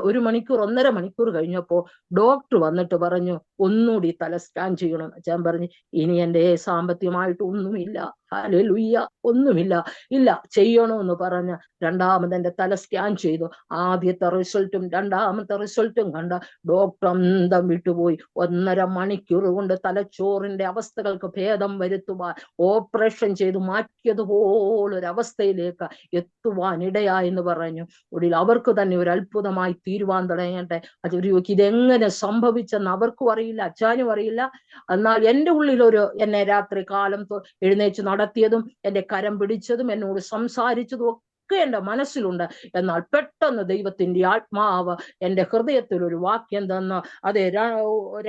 ഒരു മണിക്കൂർ 1.5 മണിക്കൂർ കഴിഞ്ഞപ്പോ ഡോക്ടർ വന്നിട്ട് പറഞ്ഞു, ഒന്നുകൂടി തല സ്കാൻ ചെയ്യണം. അച്ഛൻ പറഞ്ഞു, ഇനി എന്റെ സാമ്പത്തികമായിട്ട് ഒന്നുമില്ല. ഹല്ലേലൂയ. ഒന്നുമില്ല. ഇല്ല, ചെയ്യണമെന്ന് പറഞ്ഞ് രണ്ടാമത് എന്റെ തല സ്കാൻ ചെയ്തു. ആദ്യത്തെ റിസൾട്ടും രണ്ടാമത്തെ റിസൾട്ടും കണ്ട ഡോക്ടർ അന്തം വിട്ടുപോയി. 1.5 മണിക്കൂർ കൊണ്ട് തലച്ചോറിന്റെ അവസ്ഥകൾക്ക് ഭേദം വരുത്തുവാൻ, ഓപ്പറേഷൻ ചെയ്ത് മാറ്റിയതുപോലൊരവസ്ഥയിലേക്ക് എത്തുവാൻ ഇടയായെന്ന് പറഞ്ഞു. ഒടുവിൽ അവർക്ക് തന്നെ ഒരു അത്ഭുതമായി തീരുവാൻ തുടങ്ങട്ടെ. അതൊരു ഇതെങ്ങനെ സംഭവിച്ചെന്ന് അവർക്കും അറിയില്ല, അച്ഛനും അറിയില്ല. എന്നാൽ എന്റെ ഉള്ളിൽ എന്നെ രാത്രി കാലം എഴുന്നേറ്റ് നടത്തിയതും എന്റെ കരം പിടിച്ചതും എന്നോട് സംസാരിച്ചതും ഒക്കെ എന്റെ മനസ്സിലുണ്ട്. എന്നാൽ പെട്ടെന്ന് ദൈവത്തിന്റെ ആത്മാവ് എന്റെ ഹൃദയത്തിൽ ഒരു വാക്യം തന്ന്, അതെ,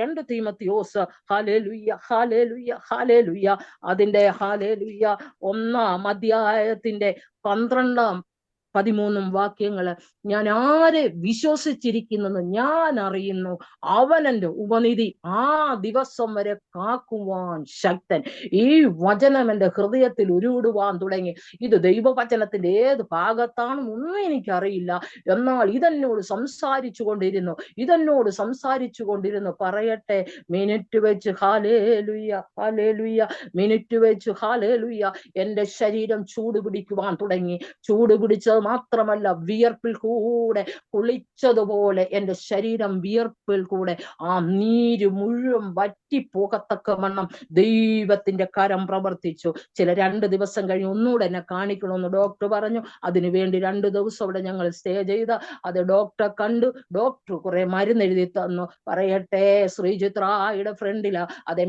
2 തീമോഥെയോസ്, ഹല്ലേലൂയ ഹല്ലേലൂയ ഹല്ലേലൂയ, അതിന്റെ ഹല്ലേലൂയ 1-ാം അധ്യായത്തിന്റെ 12-ാം 13 വാക്യങ്ങള്, ഞാൻ ആരെ വിശ്വസിച്ചിരിക്കുന്നെന്ന് ഞാൻ അറിയുന്നു, അവൻ എന്റെ ഉപനിധി ആ ദിവസം വരെ കാക്കുവാൻ ശക്തൻ. ഈ വചനം എന്റെ ഹൃദയത്തിൽ ഉരുവിടുവാൻ തുടങ്ങി. ഇത് ദൈവവചനത്തിന്റെ ഏത് ഭാഗത്താണെന്നൊന്നും എനിക്കറിയില്ല. എന്നാൽ ഇതെന്നോട് സംസാരിച്ചു കൊണ്ടിരുന്നു. പറയട്ടെ, മിനിറ്റ് വെച്ച് ഹല്ലേലൂയ ഹല്ലേലൂയ, മിനിറ്റ് വെച്ച് ഹല്ലേലൂയ, എന്റെ ശരീരം ചൂട് പിടിക്കുവാൻ തുടങ്ങി. ചൂട് പിടിച്ചത് മാത്രമല്ല, വിയർപ്പിൽ കൂടെ കുളിച്ചതുപോലെ എന്റെ ശരീരം വിയർപ്പിൽ കൂടെ ആ നീര് മുഴുവൻ വറ്റിപ്പോകത്തക്കവണ്ണം ദൈവത്തിന്റെ കരം പ്രവർത്തിച്ചു. ചില 2 ദിവസം കഴിഞ്ഞ് ഒന്നുകൂടെ എന്നെ കാണിക്കണമെന്ന് ഡോക്ടർ പറഞ്ഞു. അതിനുവേണ്ടി 2 ദിവസം അവിടെ ഞങ്ങൾ സ്റ്റേ ചെയ്ത് അത് ഡോക്ടറെ കണ്ടു. ഡോക്ടർ കുറെ മരുന്ന് എഴുതി തന്നു. പറയട്ടെ, ശ്രീചിത്രായുടെ ഫ്രണ്ടിലാ, അതെ,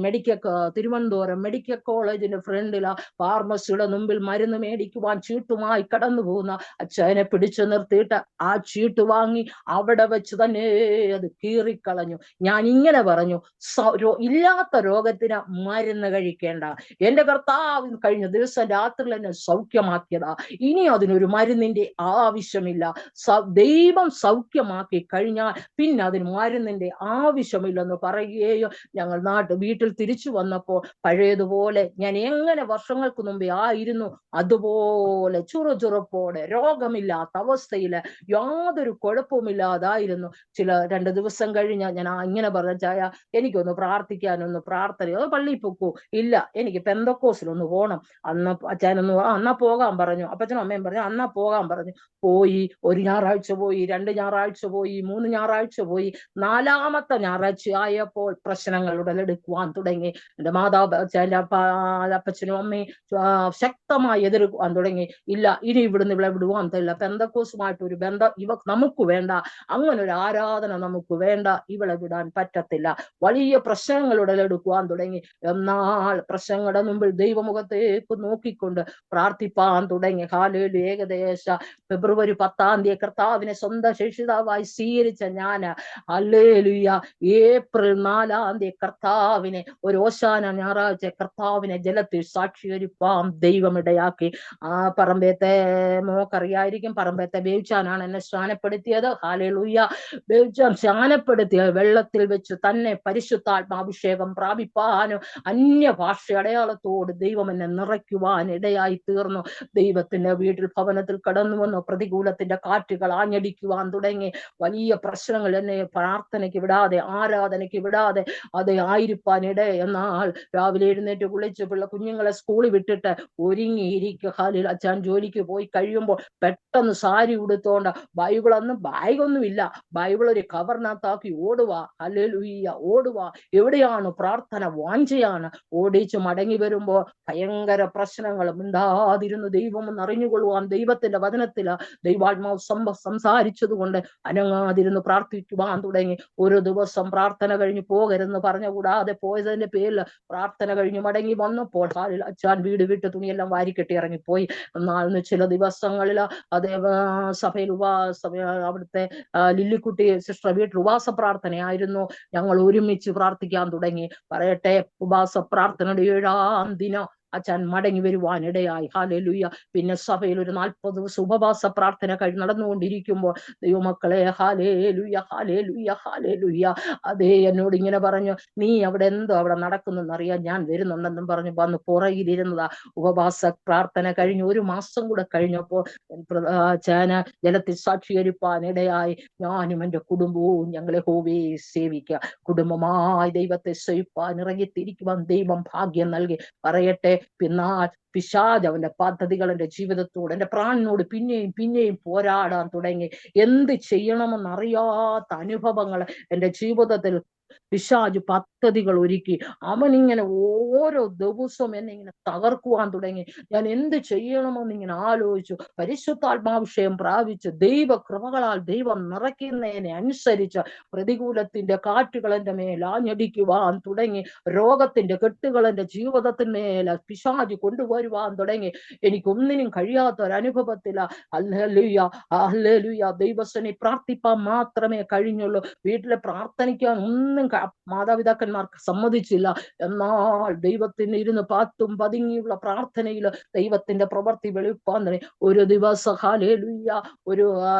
തിരുവനന്തപുരം മെഡിക്കൽ കോളേജിന്റെ ഫ്രണ്ടിലാ, ഫാർമസിയുടെ മുമ്പിൽ മരുന്ന് മേടിക്കുവാൻ ചീട്ടുമായി കടന്നു പോകുന്ന അച്ഛനെ പിടിച്ചു നിർത്തിയിട്ട് ആ ചീട്ട് വാങ്ങി അവിടെ വെച്ച് തന്നെ അത് കീറിക്കളഞ്ഞു. ഞാൻ ഇങ്ങനെ പറഞ്ഞു, ഇല്ലാത്ത രോഗത്തിന് മരുന്ന് കഴിക്കേണ്ട. എന്റെ കർത്താവ് കഴിഞ്ഞ ദിവസം രാത്രിയിൽ എന്നെ സൗഖ്യമാക്കിയതാ. ഇനി അതിനൊരു മരുന്നിന്റെ ആവശ്യമില്ല. ദൈവം സൗഖ്യമാക്കി കഴിഞ്ഞാൽ പിന്നെ അതിന് മരുന്നിന്റെ ആവശ്യമില്ലെന്ന് പറയുകയോ, ഞങ്ങൾ വീട്ടിൽ തിരിച്ചു വന്നപ്പോൾ പഴയതുപോലെ ഞാൻ എങ്ങനെ വർഷങ്ങൾക്ക് മുമ്പേ ആയിരുന്നു അതുപോലെ ചുറുചുറുപ്പോടെ, രോഗമില്ലാത്ത അവസ്ഥയില്, യാതൊരു കുഴപ്പമില്ലാതായിരുന്നു. 2 ദിവസം കഴിഞ്ഞ ഞാൻ ഇങ്ങനെ പറഞ്ഞ, ചായ എനിക്കൊന്ന് പ്രാർത്ഥിക്കാനൊന്ന് പ്രാർത്ഥനയോ, പള്ളിയിൽ പൊക്കോ? ഇല്ല, എനിക്ക് പെന്തക്കോസിലൊന്ന് പോകണം. അച്ഛനൊന്ന് അന്നാ പോകാൻ പറഞ്ഞു. അപ്പച്ചനും അമ്മയും പറഞ്ഞു അന്നാ പോകാൻ പറഞ്ഞു. പോയി. 1 ഞായറാഴ്ച പോയി, 2 ഞായറാഴ്ച പോയി, 3 ഞായറാഴ്ച പോയി. 4-ാമത്തെ ഞായറാഴ്ച ആയപ്പോൾ പ്രശ്നങ്ങൾ ഉടലെടുക്കുവാൻ തുടങ്ങി. എന്റെ അപ്പച്ചനും അമ്മയും ശക്തമായി എതിർക്കുവാൻ തുടങ്ങി. ഇല്ല, ഇനി ഇവിടുന്ന് ഇവിടെ വിടുവാൻ തരില്ല. പെന്തക്കോസുമായിട്ട് ഒരു ബന്ധം നമുക്ക് വേണ്ട, അങ്ങനെ ഒരു ആരാധന നമുക്ക് വേണ്ട, ഇവളെ വിടാൻ പറ്റത്തില്ല. വലിയ പ്രശ്നങ്ങൾ ഉടലെടുക്കുവാൻ തുടങ്ങി. എന്നാൽ പ്രശ്നങ്ങളുടെ മുമ്പിൽ ദൈവമുഖത്തേക്ക് നോക്കിക്കൊണ്ട് പ്രാർത്ഥിപ്പാൻ തുടങ്ങി. ഹല്ലേലൂയ. ഏകദേശം ഫെബ്രുവരി 10-ാം തീയതി കർത്താവിനെ സ്വന്തം ശിക്ഷിതാവായി സ്വീകരിച്ച ഞാൻ, ഹല്ലേലൂയ, ഏപ്രിൽ 4-ാം തീയതി കർത്താവിനെ, ഒരു ഓശാന ഞായറാഴ്ച കർത്താവിനെ ജലത്തിൽ സാക്ഷീകരിപ്പാൻ ദൈവമിടയാക്കി. ആ പറമ്പത്തെ മോക്കറിയായിരിക്കും, പറമ്പത്തെ ബേവിച്ചാനാണ് എന്നെ സ്നാനപ്പെടുത്തിയത്. ഹല്ലേലൂയ. ബേവിച്ചാൻ സ്നാനപ്പെടുത്തിയ വെള്ളത്തിൽ വെച്ച് തന്നെ പരിശുദ്ധാത്മാഭിഷേകം പ്രാപിപ്പാനും അന്യഭാഷ അടയാളത്തോട് ദൈവം എന്നെ നിറയ്ക്കുവാൻ ഇടയായി തീർന്നു. ദൈവത്തിന്റെ വീട്ടിൽ ഭവനത്തിൽ കടന്നു വന്നു. പ്രതികൂലത്തിന്റെ കാറ്റുകൾ ആഞ്ഞടിക്കുവാൻ തുടങ്ങി. വലിയ പ്രശ്നങ്ങൾ എന്നെ പ്രാർത്ഥനയ്ക്ക് വിടാതെ, ആരാധനയ്ക്ക് വിടാതെ അത് ആയിരിക്കാൻ എന്നാൽ രാവിലെ എഴുന്നേറ്റ് കുളിച്ച് കുഞ്ഞുങ്ങളെ സ്കൂളിൽ വിട്ടിട്ട് ഒരുങ്ങിയിരിക്കുക. ഹാലിൽ അച്ഛൻ ജോലിക്ക് പോയി കഴിയുമ്പോൾ പെട്ടെന്ന് സാരി ഉടുത്തോണ്ട് ബൈബിളൊന്നും ബാഗൊന്നുമില്ല, ബൈബിൾ ഒരു കവറിനകത്താക്കി ഓടുക. ഹല്ലേലൂയ, ഓടുക. എവിടെയാണ് പ്രാർത്ഥന? വാഞ്ചയാണ്. ഓടിച്ച് മടങ്ങി വരുമ്പോൾ ഭയങ്കര പ്രശ്നങ്ങൾ. മിണ്ടാതിരുന്ന് ദൈവം എന്ന് അറിഞ്ഞുകൊള്ളുവാൻ ദൈവത്തിന്റെ വചനത്തില് ദൈവാത്മാവ് സംസാരിച്ചത് കൊണ്ട് അനങ്ങാതിരുന്ന് പ്രാർത്ഥിക്കുവാൻ തുടങ്ങി. ഒരു ദിവസം പ്രാർത്ഥന കഴിഞ്ഞ് പോകരുതെന്ന് പറഞ്ഞ കൂടാതെ പോയതിന്റെ പേരിൽ പ്രാർത്ഥന കഴിഞ്ഞ് മടങ്ങി വന്നപ്പോൾ അച്ഛൻ വീട് വിട്ട് തുണിയെല്ലാം വാരിക്കെട്ടി ഇറങ്ങിപ്പോയി. എന്നാൽ ചില ദിവസങ്ങളിൽ അതേ സഭയിൽ അവിടുത്തെ ലില്ലിക്കുട്ടി സിസ്റ്റർ വീട്ടിൽ ഉപവാസ പ്രാർത്ഥനയായിരുന്നു. ഞങ്ങൾ ഒരുമിച്ച് പ്രാർത്ഥിക്കാൻ തുടങ്ങി. പറയട്ടെ, ഉപവാസ പ്രാർത്ഥനയുടെ 7-ാം ദിനം അച്ഛൻ മടങ്ങി വരുവാനിടയായി. ഹല്ലേലൂയ. പിന്നെ സഭയിൽ ഒരു 40 ദിവസം ഉപവാസ പ്രാർത്ഥന നടന്നുകൊണ്ടിരിക്കുമ്പോൾ ദൈവമക്കളെ, ഹല്ലേലൂയ ഹല്ലേലൂയ ഹല്ലേലൂയ, അതേ എന്നോട് ഇങ്ങനെ പറഞ്ഞു, നീ അവിടെ നടക്കുന്നെന്ന് അറിയാൻ ഞാൻ വരുന്നുണ്ടെന്നും പറഞ്ഞു വന്ന് പുറകിലിരുന്നതാ. ഉപവാസ പ്രാർത്ഥന കഴിഞ്ഞ് 1 മാസം കൂടെ കഴിഞ്ഞപ്പോൾ ചേന ജലത്തിൽ സാക്ഷീകരിപ്പാനിടയായി. ഞാനും എൻ്റെ കുടുംബവും ഞങ്ങളെ യഹോവയെ സേവിക്കുക, കുടുംബമായി ദൈവത്തെ സേവിപ്പാൻ ഇറങ്ങിത്തിരിക്കുവാൻ ദൈവം ഭാഗ്യം നൽകി. പറയട്ടെ, പിന്നാൽ പിശാച് അവന്റെ പദ്ധതികൾ എന്റെ ജീവിതത്തോട്, എന്റെ പ്രാണനോട് പിന്നെയും പിന്നെയും പോരാടാൻ തുടങ്ങി. എന്ത് ചെയ്യണമെന്നറിയാത്ത അനുഭവങ്ങൾ എന്റെ ജീവിതത്തിൽ പിശാച് പദ്ധതികൾ ഒരുക്കി. അവനിങ്ങനെ ഓരോ ദിവസവും എന്നെ ഇങ്ങനെ തകർക്കുവാൻ തുടങ്ങി. ഞാൻ എന്ത് ചെയ്യണമെന്ന് ഇങ്ങനെ ആലോചിച്ചു. പരിശുദ്ധാത്മാഭിഷേകം പ്രാപിച്ച് ദൈവകൃപകളാൽ ദൈവം നിറയ്ക്കുന്നതിനെ അനുസരിച്ച് പ്രതികൂലത്തിന്റെ കാറ്റുകൾ എന്റെ മേൽ ആഞ്ഞടിക്കുവാൻ തുടങ്ങി. രോഗത്തിന്റെ കെട്ടുകൾ എന്റെ ജീവിതത്തിന്മേൽ പിശാച് കൊണ്ടുവരുവാൻ തുടങ്ങി. എനിക്കൊന്നിനും കഴിയാത്ത ഒരനുഭവത്തില. Hallelujah, hallelujah. ദൈവസനെ പ്രാർത്ഥിപ്പാൻ മാത്രമേ കഴിഞ്ഞുള്ളൂ. വീട്ടിലെ പ്രാർത്ഥനിക്കാൻ ഒന്നും മാതാപിതാക്കന്മാർക്ക് സമ്മതിച്ചില്ല. എന്നാൽ ദൈവത്തിന് ഇരുന്ന് പാത്തും പതുങ്ങിയുള്ള പ്രാർത്ഥനയിൽ ദൈവത്തിന്റെ പ്രവൃത്തി വെളിപ്പാൻ തന്നെ. ഒരു ദിവസം ഹല്ലേലൂയ,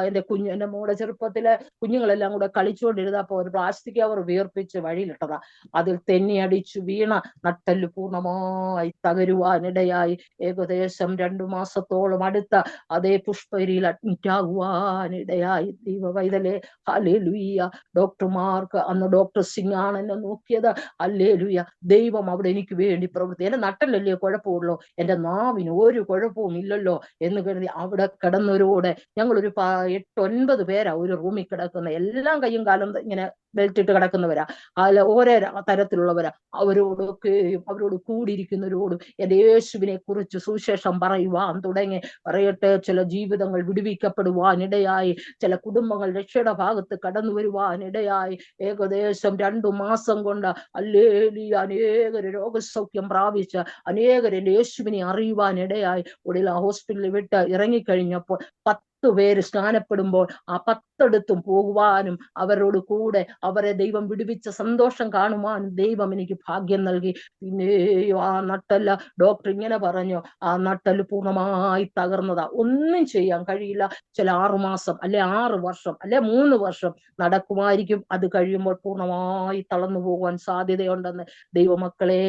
എന്റെ എന്റെ മോടെ ചെറുപ്പത്തിലെ കുഞ്ഞുങ്ങളെല്ലാം കൂടെ കളിച്ചുകൊണ്ടിരുന്നപ്പോ ഒരു പ്ലാസ്റ്റിക് കവർ വീർപ്പിച്ച് വഴിയിലിട്ടതാ. അതിൽ തെന്നി അടിച്ചു വീണ നട്ടെല്ല് പൂർണ്ണമായി തകരുവാനിടയായി. ഏകദേശം 2 മാസത്തോളം അടുത്ത അതേ പുഷ്പഗിരിയിൽ അഡ്മിറ്റ് ആകുവാനിടയായി. ദൈവവൈതലേ, ഹല്ലേലൂയ. ഡോക്ടർമാർക്ക് അന്ന് ഡോക്ടർ സിംഗ് ആണ് എന്നെ നോക്കിയത്. ഹല്ലേലൂയ. ദൈവം അവിടെ എനിക്ക് വേണ്ടി പ്രവർത്തി. എന്റെ നട്ടലല്ലേ കുഴപ്പമുള്ളൂ, എന്റെ നാവിന് ഒരു കുഴപ്പവും ഇല്ലല്ലോ എന്ന് കരുതി അവിടെ കിടന്നവരോടെ ഞങ്ങളൊരു 8-9 പേരാ ഒരു റൂമിൽ കിടക്കുന്ന. എല്ലാം കയ്യും കാലം ഇങ്ങനെ ബെൽറ്റ് ഇട്ട് കിടക്കുന്നവരാ. അതിൽ ഓരോ തരത്തിലുള്ളവരാ. അവരോട് കൂടിയിരിക്കുന്നവരോടും എന്റെ യേശുവിനെ കുറിച്ച് സുവിശേഷം പറയുവാൻ തുടങ്ങി. പറയട്ടെ, ചില ജീവിതങ്ങൾ വിടുവിക്കപ്പെടുവാനിടയായി, ചില കുടുംബങ്ങൾ രക്ഷയുടെ ഭാഗത്ത് കടന്നു വരുവാനിടയായി. ഏകദേശം 2 മാസം കൊണ്ട് ഹല്ലേലൂയ അനേകര് രോഗസൗഖ്യം പ്രാപിച്ച് അനേകര് യേശുവിനെ അറിയുവാനിടയായി. ഒടുവിൽ ഹോസ്പിറ്റലിൽ വിട്ട് ഇറങ്ങിക്കഴിഞ്ഞപ്പോൾ 10 പേര് സ്നാനപ്പെടുമ്പോൾ ആ 10 പോകുവാനും അവരോട് കൂടെ അവരെ ദൈവം വിടുവിച്ച സന്തോഷം കാണുവാനും ദൈവം എനിക്ക് ഭാഗ്യം നൽകി. പിന്നെയോ ആ നട്ടല്ല, ഡോക്ടർ ഇങ്ങനെ പറഞ്ഞു, ആ നട്ടല് പൂർണ്ണമായി തകർന്നതാ, ഒന്നും ചെയ്യാൻ കഴിയില്ല. ചില 6 മാസം അല്ലെ 6 വർഷം അല്ലെ 3 വർഷം നടക്കുമായിരിക്കും. അത് കഴിയുമ്പോൾ പൂർണ്ണമായി തളർന്നു പോകുവാൻ സാധ്യതയുണ്ടെന്ന്. ദൈവമക്കളെ,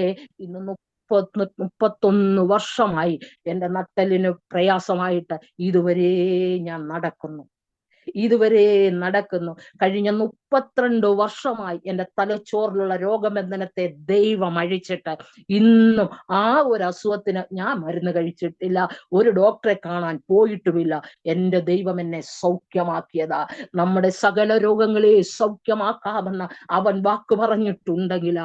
ഇന്ന് 31 വർഷമായി എന്റെ നട്ടലിന് പ്രയാസമായിട്ട് ഇതുവരെ ഞാൻ നടക്കുന്നു. കഴിഞ്ഞ 32 വർഷമായി എന്റെ തലച്ചോറിലുള്ള രോഗബന്ധനത്തെ ദൈവം അഴിച്ചിട്ട് ഇന്നും ആ ഒരു അസുഖത്തിന് ഞാൻ മരുന്ന് കഴിച്ചിട്ടില്ല, ഒരു ഡോക്ടറെ കാണാൻ പോയിട്ടുമില്ല. എന്റെ ദൈവം എന്നെ സൗഖ്യമാക്കിയതാ. നമ്മുടെ സകല രോഗങ്ങളെ സൗഖ്യമാക്കാമെന്ന് അവൻ വാക്ക് പറഞ്ഞിട്ടുണ്ടെങ്കിൽ,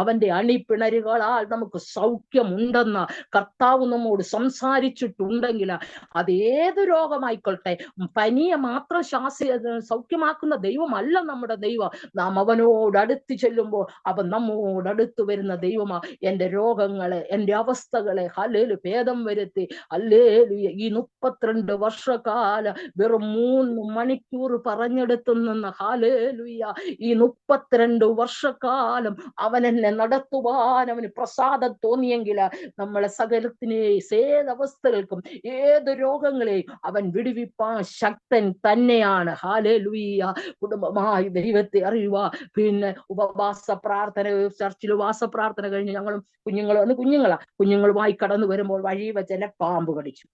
അവന്റെ അണിപ്പിണരുകളാൽ നമുക്ക് സൗഖ്യമുണ്ടെന്ന് കർത്താവ് നമ്മോട് സംസാരിച്ചിട്ടുണ്ടെങ്കിൽ, അതേത് രോഗമായിക്കൊള്ളട്ടെ, പനിയെ മാത്രം സൗഖ്യമാക്കുന്ന ദൈവമല്ല നമ്മുടെ ദൈവം. നാം അവനോട് അടുത്ത് ചെല്ലുമ്പോൾ അവൻ നമ്മോടടുത്ത് വരുന്ന ദൈവമാ. എന്റെ രോഗങ്ങളെ, എന്റെ അവസ്ഥകളെ ഹല്ലേലൂയ ഭേദം വരുത്തി. ഹല്ലേലൂയ. ഈ 32 വർഷക്കാലം വെറും 3 മണിക്കൂർ പറഞ്ഞെടുത്തു നിന്ന് ഹല്ലേലൂയ ഈ 32 വർഷക്കാലം അവൻ എന്നെ നടത്തുവാൻ അവന് പ്രസാദം തോന്നിയെങ്കിൽ, നമ്മളെ സകലത്തിനെ ഏതവസ്ഥകൾക്കും ഏത് രോഗങ്ങളെയും അവൻ വിടുവിപ്പാൻ ശക്തൻ തന്നെയാണ്. ഹല്ലേലൂയ. കുടുംബമായി ദൈവത്തെ അറിയുക. പിന്നെ ഉപവാസ പ്രാർത്ഥന, ചർച്ചിൽ ഉപവാസ പ്രാർത്ഥന കഴിഞ്ഞ് ഞങ്ങളും കുഞ്ഞുങ്ങളുമായി കടന്നു വരുമ്പോൾ വഴി വെച്ച് എന്നെ പാമ്പ് കടിച്ചു.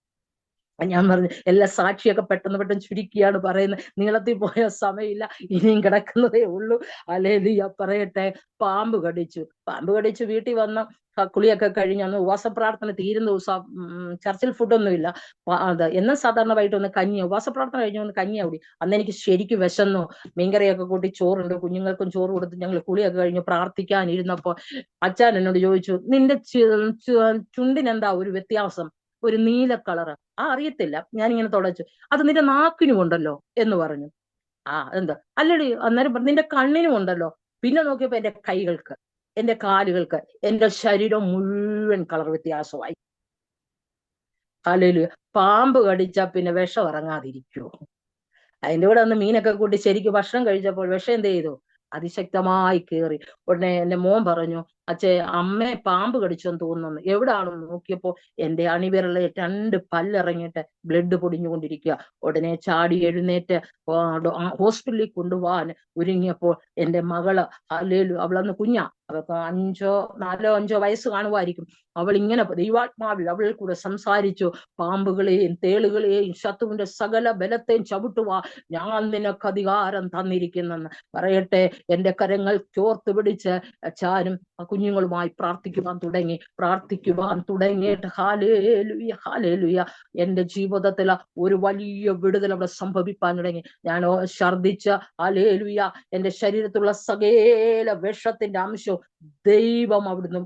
ഞാൻ പറഞ്ഞു, എല്ലാ സാക്ഷിയൊക്കെ പെട്ടെന്ന് ചുരുക്കിയാണ് പറയുന്നത്, നീളത്തിൽ പോയ സമയമില്ല, ഇനിയും കിടക്കുന്നതേ ഉള്ളൂ. ഹല്ലേലൂയ. പറയട്ടെ, പാമ്പ് കടിച്ചു വീട്ടിൽ വന്ന കുളിയൊക്കെ കഴിഞ്ഞ് അന്ന് ഉപവാസ പ്രാർത്ഥന തീരുന്ന ദിവസം ചർച്ചിൽ ഫുഡൊന്നുമില്ല. എന്നും സാധാരണ വൈകിട്ട് ഒന്ന് ഉപവാസ പ്രാർത്ഥന കഴിഞ്ഞ് ഒന്ന് കഞ്ഞി അവിടെ. അന്ന് എനിക്ക് ശരിക്കും വിശന്നു. മീൻകറിയൊക്കെ കൂട്ടി ചോറുണ്ട്, കുഞ്ഞുങ്ങൾക്കും ചോറ് കൊടുത്ത് ഞങ്ങൾ കുളിയൊക്കെ കഴിഞ്ഞ് പ്രാർത്ഥിക്കാനിരുന്നപ്പോൾ അച്ഛൻ എന്നോട് ചോദിച്ചു, നിന്റെ ചുണ്ടിനെന്താ ഒരു വ്യത്യാസം, ഒരു നീല കളറ്? അറിയത്തില്ല. ഞാനിങ്ങനെ തുടച്ചു. അത് നിന്റെ നാക്കിനും ഉണ്ടല്ലോ എന്ന് പറഞ്ഞു. എന്താ അല്ലടി, അന്നേരം നിന്റെ കണ്ണിനും ഉണ്ടല്ലോ. പിന്നെ നോക്കിയപ്പോ എന്റെ കൈകൾക്ക്, എന്റെ കാലുകൾക്ക്, എന്റെ ശരീരം മുഴുവൻ കളർ വ്യത്യാസമായി. ഹല്ലേലൂയ. പാമ്പ് കടിച്ചാ പിന്നെ വിഷം ഇറങ്ങാതിരിക്കുവോ? അതിന്റെ കൂടെ ഒന്ന് മീനൊക്കെ കൂട്ടി ശരിക്കും ഭക്ഷണം കഴിച്ചപ്പോൾ വിഷം എന്ത് ചെയ്തു? അതിശക്തമായി കയറി. ഉടനെ എന്റെ മോൻ പറഞ്ഞു, അച്ഛേ അമ്മയെ പാമ്പ് കടിച്ചെന്ന് തോന്നുന്നു. എവിടാണെന്ന് നോക്കിയപ്പോ എന്റെ അണിവിരലെ 2 പല്ലിറങ്ങിയിട്ട് ബ്ലഡ് പൊടിഞ്ഞുകൊണ്ടിരിക്കുക. ഉടനെ ചാടി എഴുന്നേറ്റ് ഹോസ്പിറ്റലിൽ കൊണ്ടുപോകാൻ ഒരുങ്ങിയപ്പോൾ എന്റെ മകള് അവളന്ന് കുഞ്ഞാ, അവൾക്ക് 4-5 വയസ്സ് കാണുമായിരിക്കും. അവൾ ഇങ്ങനെ ദൈവാത്മാവിൽ അവളിൽ കൂടെ സംസാരിച്ചു, പാമ്പുകളെയും തേളുകളെയും ശത്രുവിന്റെ സകല ബലത്തെയും ചവിട്ടുവാ ഞാൻ നിനക്ക് അധികാരം തന്നിരിക്കുന്നെന്ന്. പറയട്ടെ, എന്റെ കരങ്ങൾ ചോർത്ത് പിടിച്ച് അച്ഛനും കുഞ്ഞുങ്ങളുമായി പ്രാർത്ഥിക്കുവാൻ തുടങ്ങിയിട്ട് ഹല്ലേലൂയ ഹല്ലേലൂയ എന്റെ ജീവിതത്തിൽ ഒരു വലിയ വിടുതൽ അവിടെ സംഭവിക്കാൻ തുടങ്ങി. ഞാൻ ഛർദിച്ച ഹല്ലേലൂയ എന്റെ ശരീരത്തിലുള്ള സകല വിഷത്തിന്റെ അംശവും ദൈവം അവിടുന്ന്